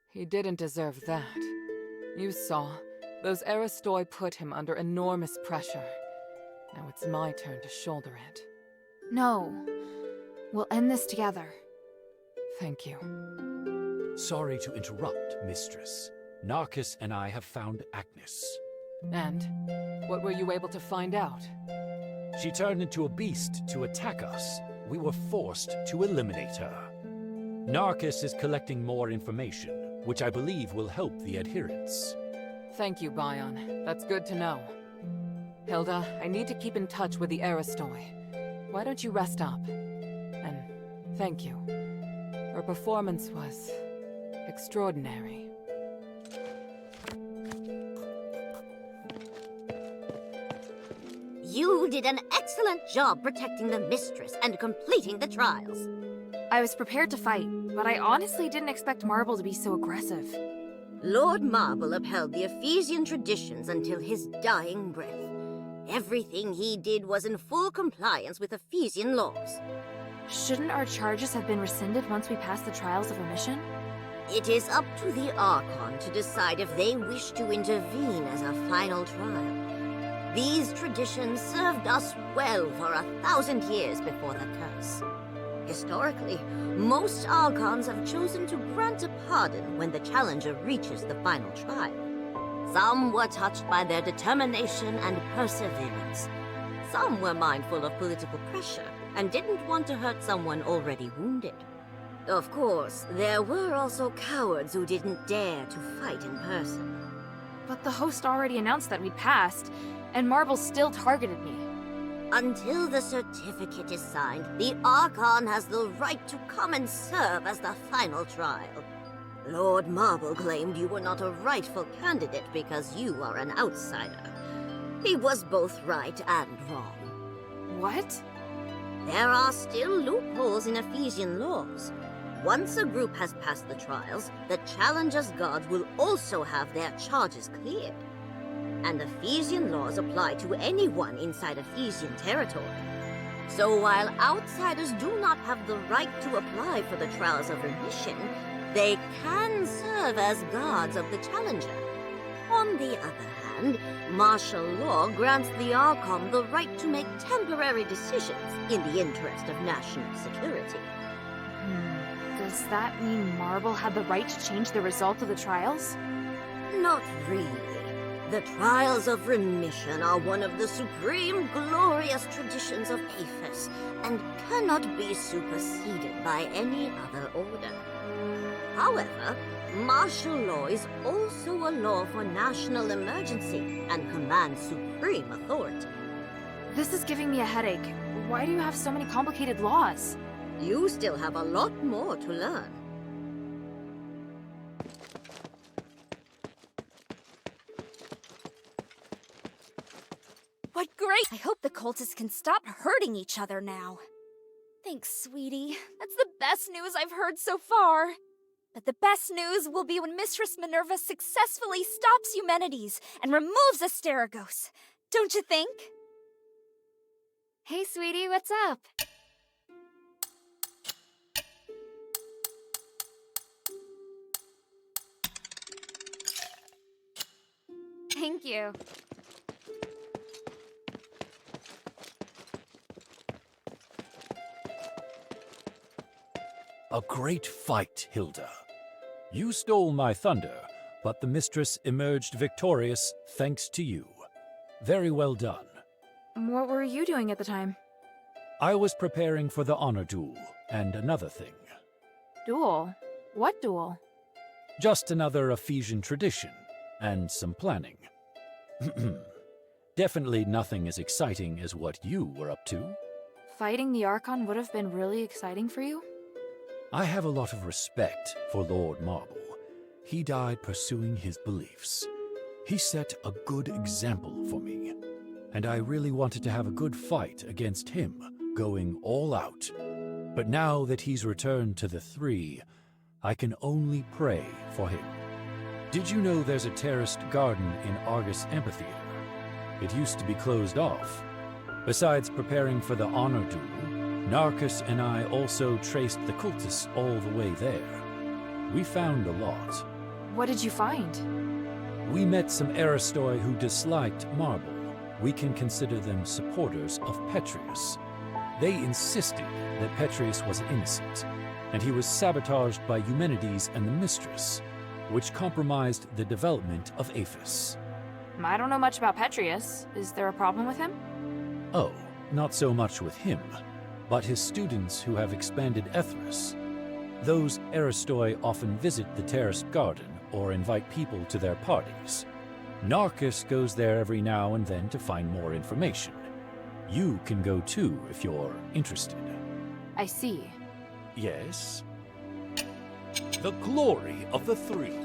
He didn't deserve that. You saw. Those Aristoi put him under enormous pressure. Now it's my turn to shoulder it. No. We'll end this together. Thank you. Sorry to interrupt, Mistress. Narcus and I have found Agnes. And what were you able to find out? She turned into a beast to attack us. We were forced to eliminate her. Narcus is collecting more information, which I believe will help the adherents. Thank you, Bion. That's good to know. Hilda, I need to keep in touch with the Aristoi. Why don't you rest up? And thank you. Her performance was extraordinary. You did an excellent job protecting the mistress and completing the trials. I was prepared to fight, but I honestly didn't expect Marble to be so aggressive. Lord Marble upheld the Ephesian traditions until his dying breath. Everything he did was in full compliance with Ephesian laws. Shouldn't our charges have been rescinded once we passed the trials of remission? It is up to the Archon to decide if they wish to intervene as a final trial. These traditions served us well for 1,000 years before the curse. Historically, most Archons have chosen to grant a pardon when the challenger reaches the final trial. Some were touched by their determination and perseverance. Some were mindful of political pressure and didn't want to hurt someone already wounded. Of course, there were also cowards who didn't dare to fight in person. But the host already announced that we'd passed, and Marble still targeted me. Until the certificate is signed, the Archon has the right to come and serve as the final trial. Lord Marble claimed you were not a rightful candidate because you are an outsider. He was both right and wrong. What? There are still loopholes in Ephesian laws. Once a group has passed the trials, the challenger's guards will also have their charges cleared. And Ephesian laws apply to anyone inside Ephesian territory. So while outsiders do not have the right to apply for the trials of remission, they can serve as guards of the challenger. On the other hand, martial law grants the Archon the right to make temporary decisions in the interest of national security. Does that mean Marble had the right to change the result of the trials? Not really. The trials of remission are one of the supreme glorious traditions of Aphis and cannot be superseded by any other order. However, martial law is also a law for national emergency and commands supreme authority. This is giving me a headache. Why do you have so many complicated laws? You still have a lot more to learn. What great! I hope the cultists can stop hurting each other now. Thanks, sweetie. That's the best news I've heard so far. But the best news will be when Mistress Minerva successfully stops Eumenides and removes Asterigos. Don't you think? Hey, sweetie, what's up? Thank you. A great fight, Hilda. You stole my thunder, but the mistress emerged victorious thanks to you. Very well done. What were you doing at the time? I was preparing for the honor duel, and another thing. Duel? What duel? Just another Ephesian tradition, and some planning. Definitely nothing as exciting as what you were up to. Fighting the Archon would have been really exciting for you? I have a lot of respect for Lord Marble. He died pursuing his beliefs. He set a good example for me, and I really wanted to have a good fight against him, going all out. But now that he's returned to the Three, I can only pray for him. Did you know there's a terraced garden in Argus Amphitheater? It used to be closed off. Besides preparing for the honor duel, Narcus and I also traced the cultists all the way there. We found a lot. What did you find? We met some Aristoi who disliked marble. We can consider them supporters of Petrius. They insisted that Petrius was innocent, and he was sabotaged by Eumenides and the Mistress, which compromised the development of Aphis. I don't know much about Petrius. Is there a problem with him? Oh, not so much with him, but his students who have expanded Ethris. Those Aristoi often visit the terraced garden or invite people to their parties. Narcus goes there every now and then to find more information. You can go too if you're interested. I see. Yes? The glory of the three.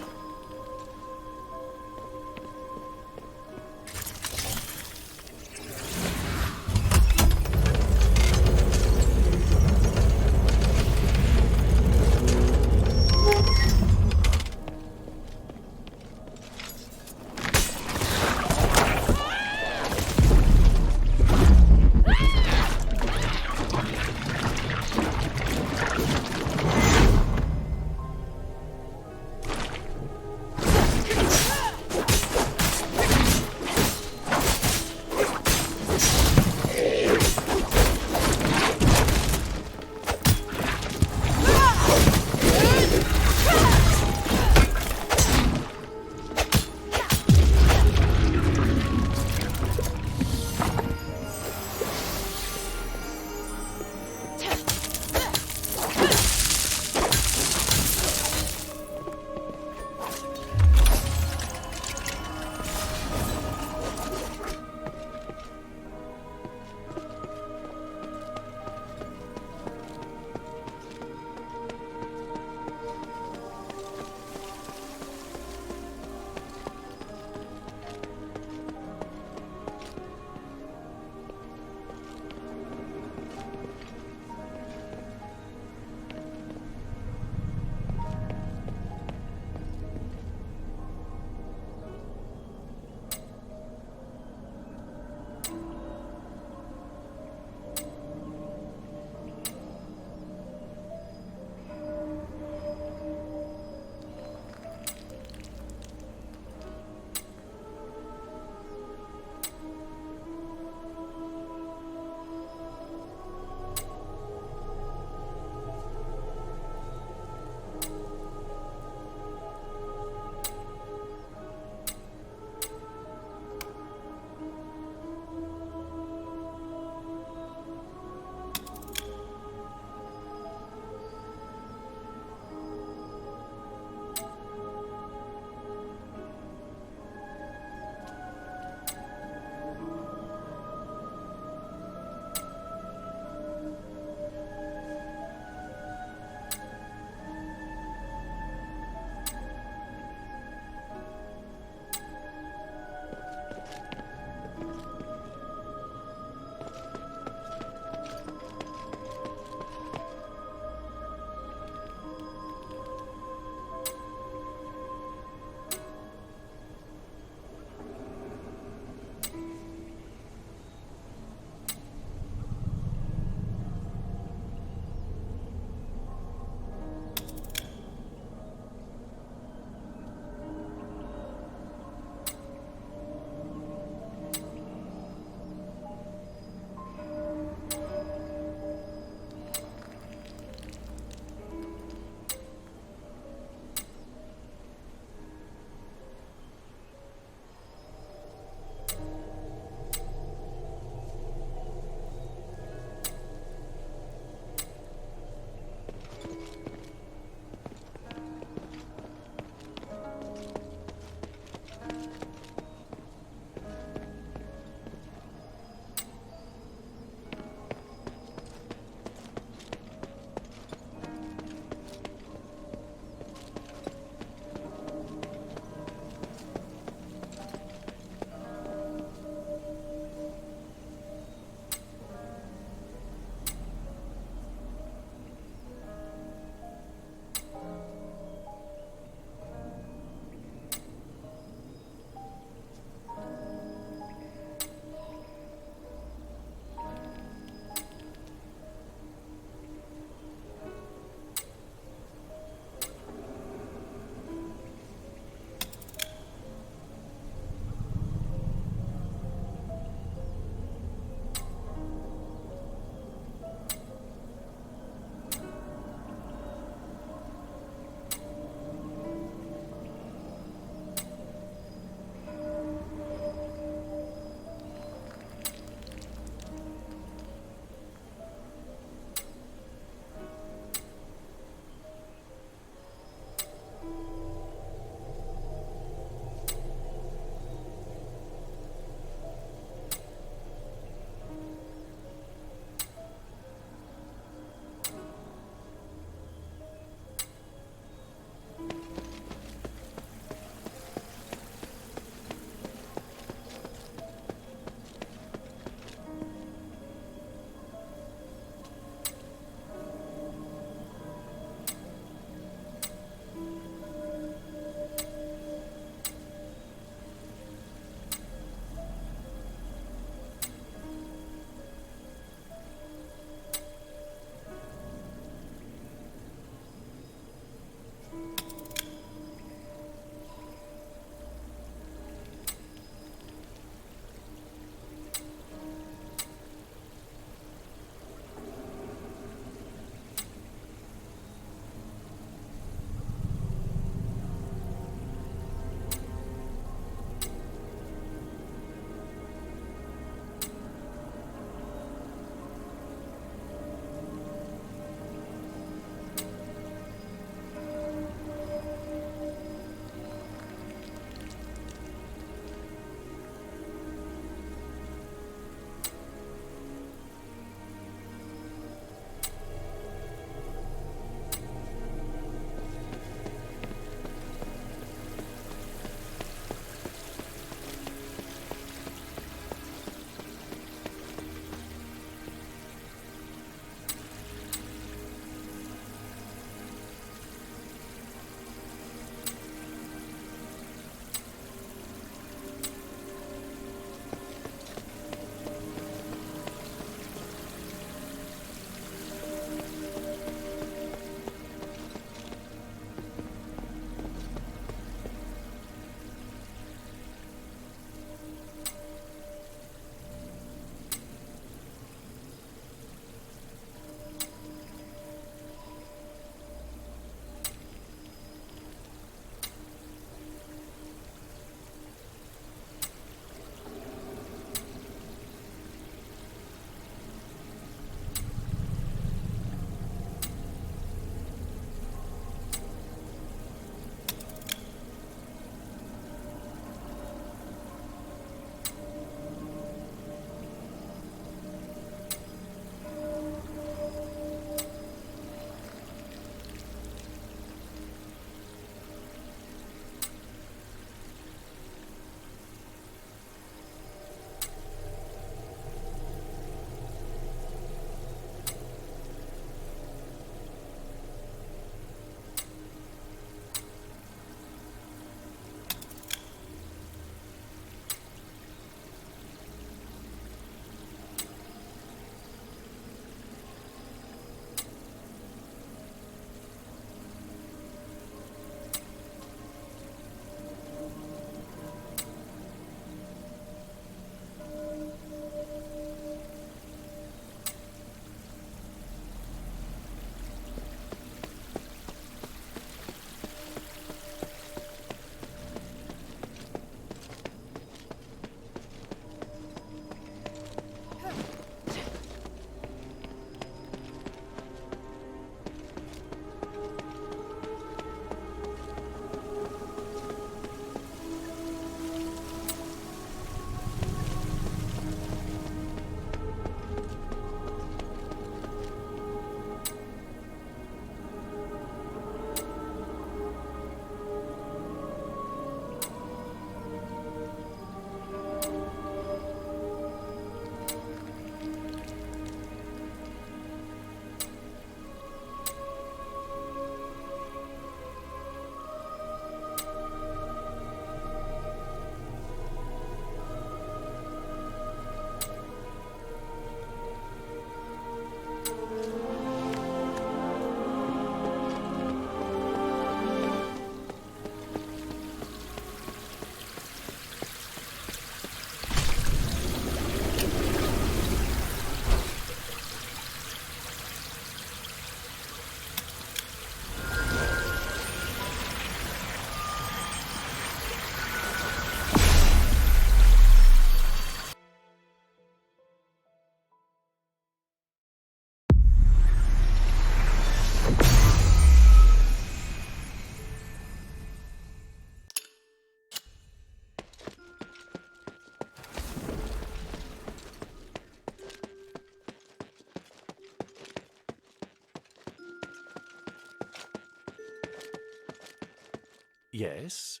Yes?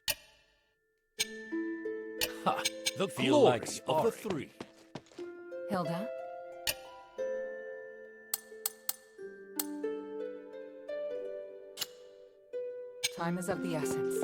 Ha! The Feel glory like of the sparring. three. Hilda? Time is of the essence.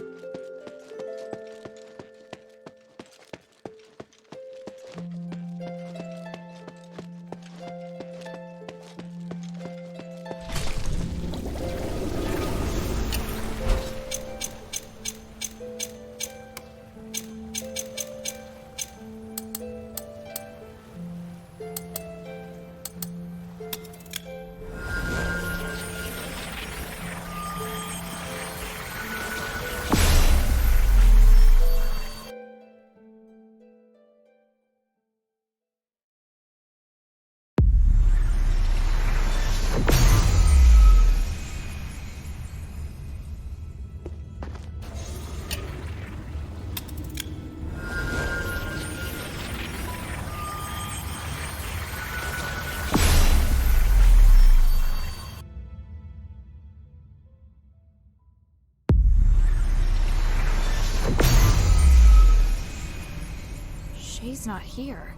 Shay's not here.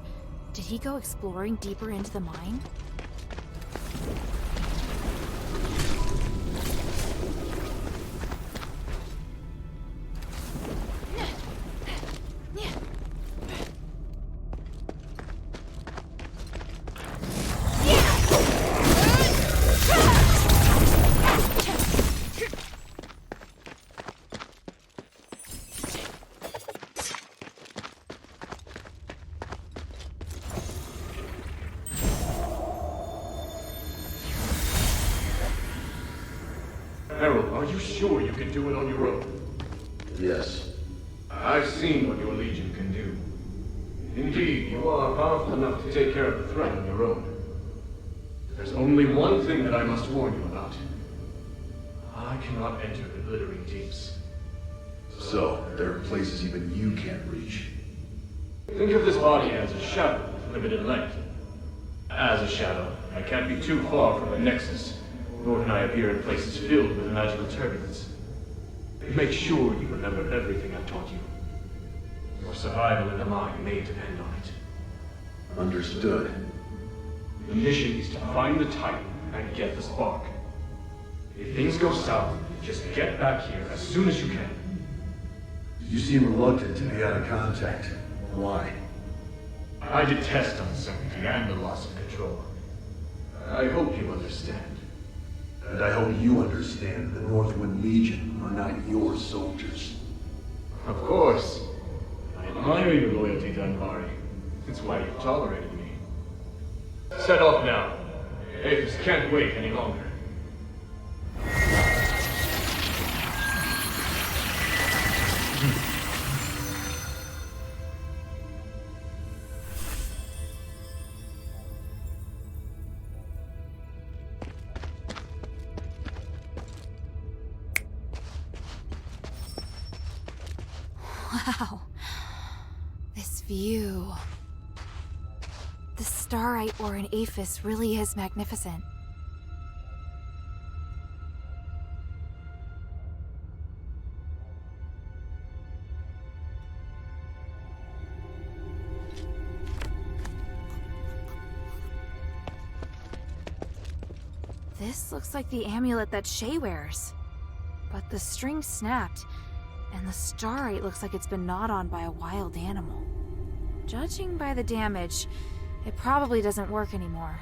Did he go exploring deeper into the mine? Harold, are you sure you can do it on your own? Yes. I've seen what your Legion can do. Indeed, you are powerful enough to take care of the threat on your own. There's only one thing that I must warn you about. I cannot enter the glittering deeps. So, there are places even you can't reach. Think of this body as a shadow with limited length. As a shadow, I can't be too far from the Nexus, nor can I appear in places filled with magical turbulence. Make sure you remember everything I've taught you. Your survival in the mine may depend on it. Understood. The mission is to find the Titan and get the spark. If things go south, just get back here as soon as you can. You seem reluctant to be out of contact. Why? I detest uncertainty and the loss of control. I hope you understand. And I hope you understand the Northwind Legion are not your soldiers. Of course. I admire your loyalty to Anvari. It's why you've tolerated me. Set off now. Aphis can't wait any longer. Wow. This view. The starite ore in Aphis really is magnificent. This looks like the amulet that Shay wears. But the string snapped, and the starite looks like it's been gnawed on by a wild animal. Judging by the damage, it probably doesn't work anymore.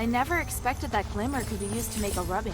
I never expected that glimmer could be used to make a rubbing.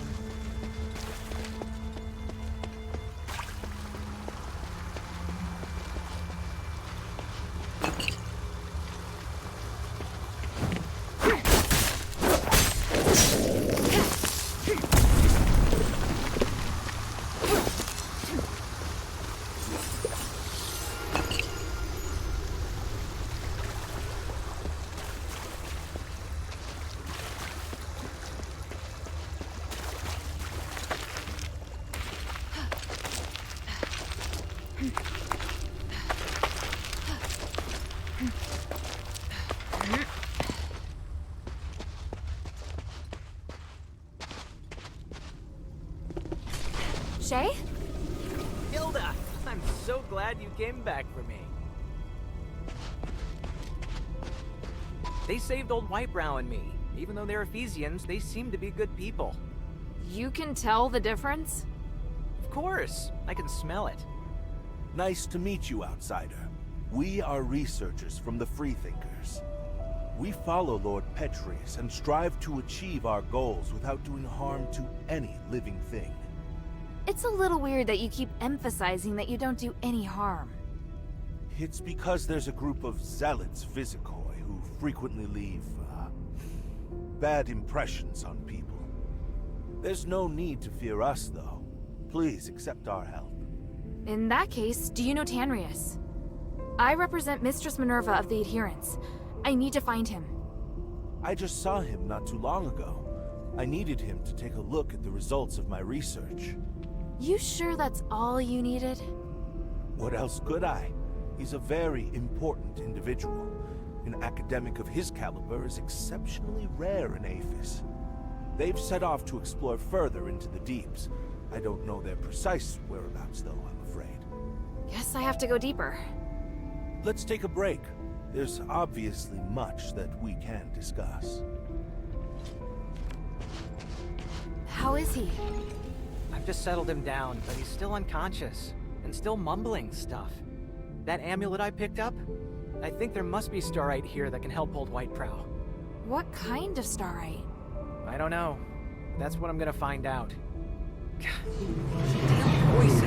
Shay? Hilda! I'm so glad you came back for me. They saved old Whitebrow and me. Even though they're Ephesians, they seem to be good people. You can tell the difference? Of course. I can smell it. Nice to meet you, outsider. We are researchers from the Freethinkers. We follow Lord Petrius and strive to achieve our goals without doing harm to any living thing. It's a little weird that you keep emphasizing that you don't do any harm. It's because there's a group of zealots Vizikoi who frequently leave, bad impressions on people. There's no need to fear us, though. Please accept our help. In that case, do you know Tanrius? I represent Mistress Minerva of the Adherents. I need to find him. I just saw him not too long ago. I needed him to take a look at the results of my research. You sure that's all you needed? What else could I? He's a very important individual. An academic of his caliber is exceptionally rare in Aphis. They've set off to explore further into the deeps. I don't know their precise whereabouts, though, I'm afraid. Guess I have to go deeper. Let's take a break. There's obviously much that we can discuss. How is he? I've just settled him down, but he's still unconscious, and still mumbling stuff. That amulet I picked up? I think there must be starite here that can help old Whitebrow. What kind of starite? I don't know. That's what I'm gonna find out. God, damn voices.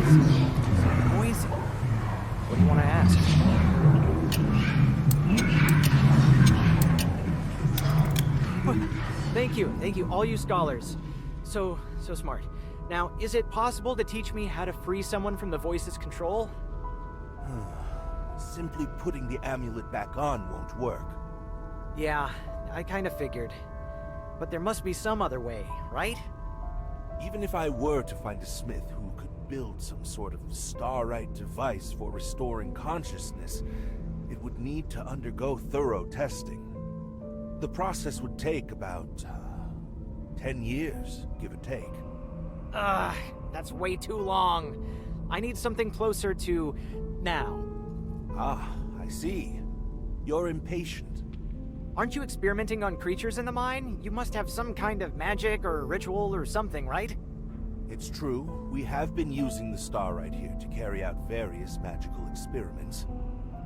Noisy. What do you want to ask? Thank you, all you scholars. So smart. Now, is it possible to teach me how to free someone from the voice's control? Simply putting the amulet back on won't work. Yeah, I kind of figured. But there must be some other way, right? Even if I were to find a smith who could build some sort of starite device for restoring consciousness, it would need to undergo thorough testing. The process would take about 10 years, give or take. That's way too long. I need something closer to now. Ah, I see. You're impatient. Aren't you experimenting on creatures in the mine? You must have some kind of magic or ritual or something, right? It's true. We have been using the starite here to carry out various magical experiments.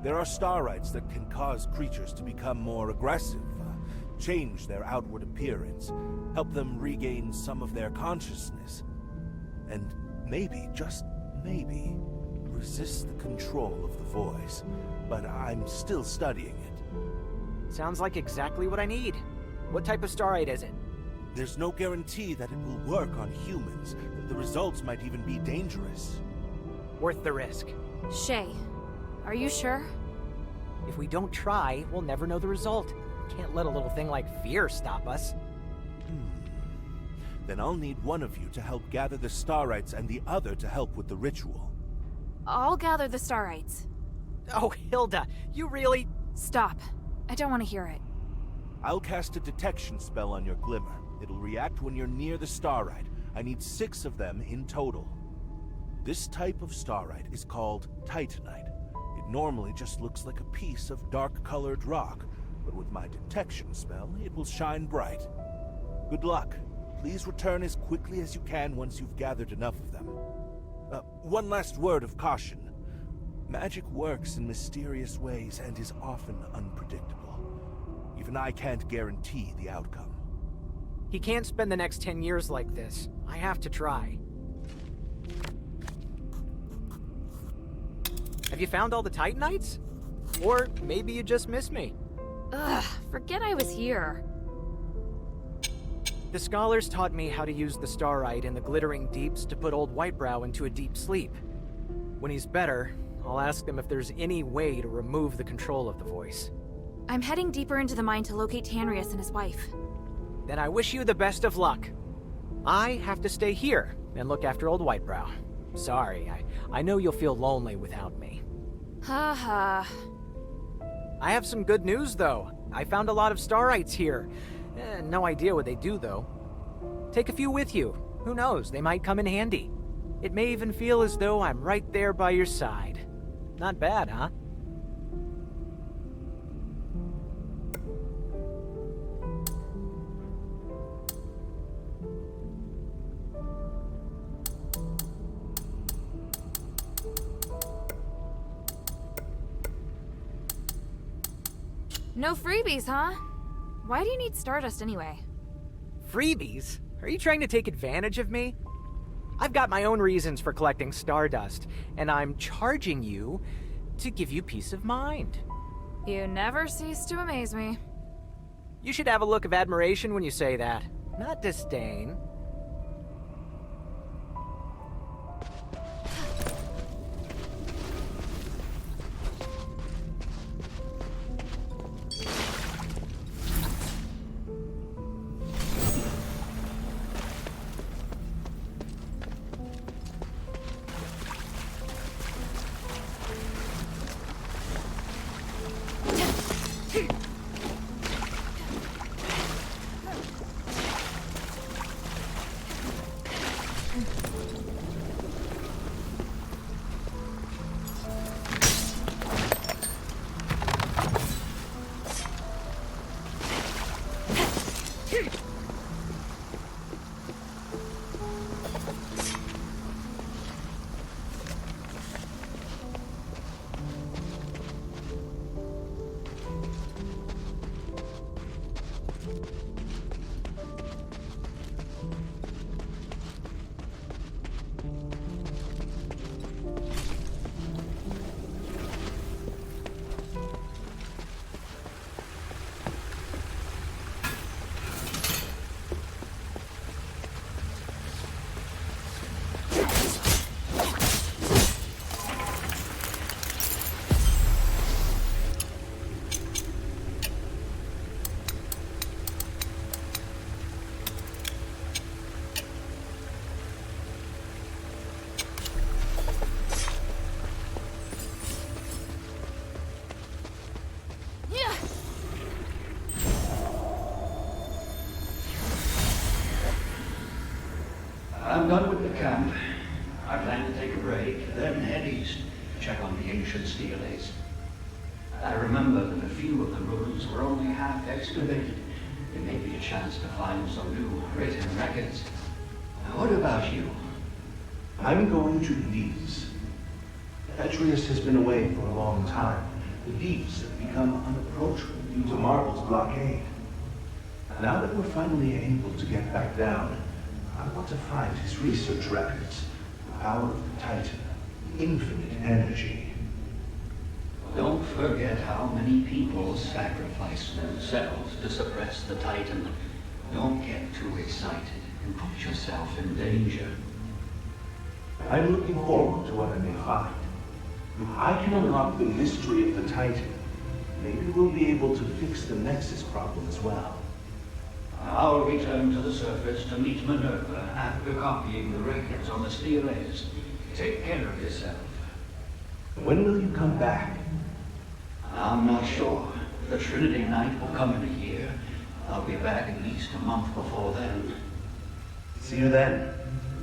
There are starites that can cause creatures to become more aggressive, change their outward appearance, help them regain some of their consciousness, and maybe, just maybe, resist the control of the voice. But I'm still studying it. Sounds like exactly what I need. What type of starite is it? There's no guarantee that it will work on humans. The results might even be dangerous. Worth the risk. Shay, are you sure? If we don't try, we'll never know the result. Can't let a little thing like fear stop us. Then I'll need one of you to help gather the starites and the other to help with the ritual. I'll gather the starites. Oh, Hilda, you really... Stop. I don't want to hear it. I'll cast a detection spell on your glimmer. It'll react when you're near the starite. I need 6 of them in total. This type of starite is called titanite. It normally just looks like a piece of dark-colored rock, but with my detection spell, it will shine bright. Good luck. Please return as quickly as you can once you've gathered enough of them. One last word of caution. Magic works in mysterious ways and is often unpredictable. Even I can't guarantee the outcome. He can't spend the next 10 years like this. I have to try. Have you found all the Titanites? Or maybe you just miss me. Ugh, forget I was here. The scholars taught me how to use the starite in the glittering deeps to put old Whitebrow into a deep sleep. When he's better, I'll ask them if there's any way to remove the control of the voice. I'm heading deeper into the mine to locate Tanrius and his wife. Then I wish you the best of luck. I have to stay here and look after old Whitebrow. Sorry, I know you'll feel lonely without me. Ha ha. I have some good news, though. I found a lot of starites here. No idea what they do, though. Take a few with you. Who knows, they might come in handy. It may even feel as though I'm right there by your side. Not bad, huh? No freebies, huh? Why do you need Stardust anyway? Freebies? Are you trying to take advantage of me? I've got my own reasons for collecting Stardust, and I'm charging you to give you peace of mind. You never cease to amaze me. You should have a look of admiration when you say that, not disdain. I'm done with the camp. I plan to take a break, then head east to check on the ancient steles. I remember that a few of the ruins were only half excavated. There may be a chance to find some new written records. What about you? I'm going to the Deeps. Asterigos has been away for a long time. The Deeps have become unapproachable due to Marble's blockade. Now that we're finally able to get back down, I want to find his research records. The power of the Titan, infinite energy. Don't forget how many people sacrifice themselves to suppress the Titan. Don't get too excited and put yourself in danger. I'm looking forward to what I may find. If I can unlock the mystery of the Titan, maybe we'll be able to fix the Nexus problem as well. I'll return to the surface to meet Minerva after copying the records on the steles. Take care of yourself. When will you come back? I'm not sure. The Trinity Night will come in a year. I'll be back at least a month before then. See you then.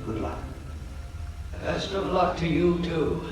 Good luck. Best of luck to you, too.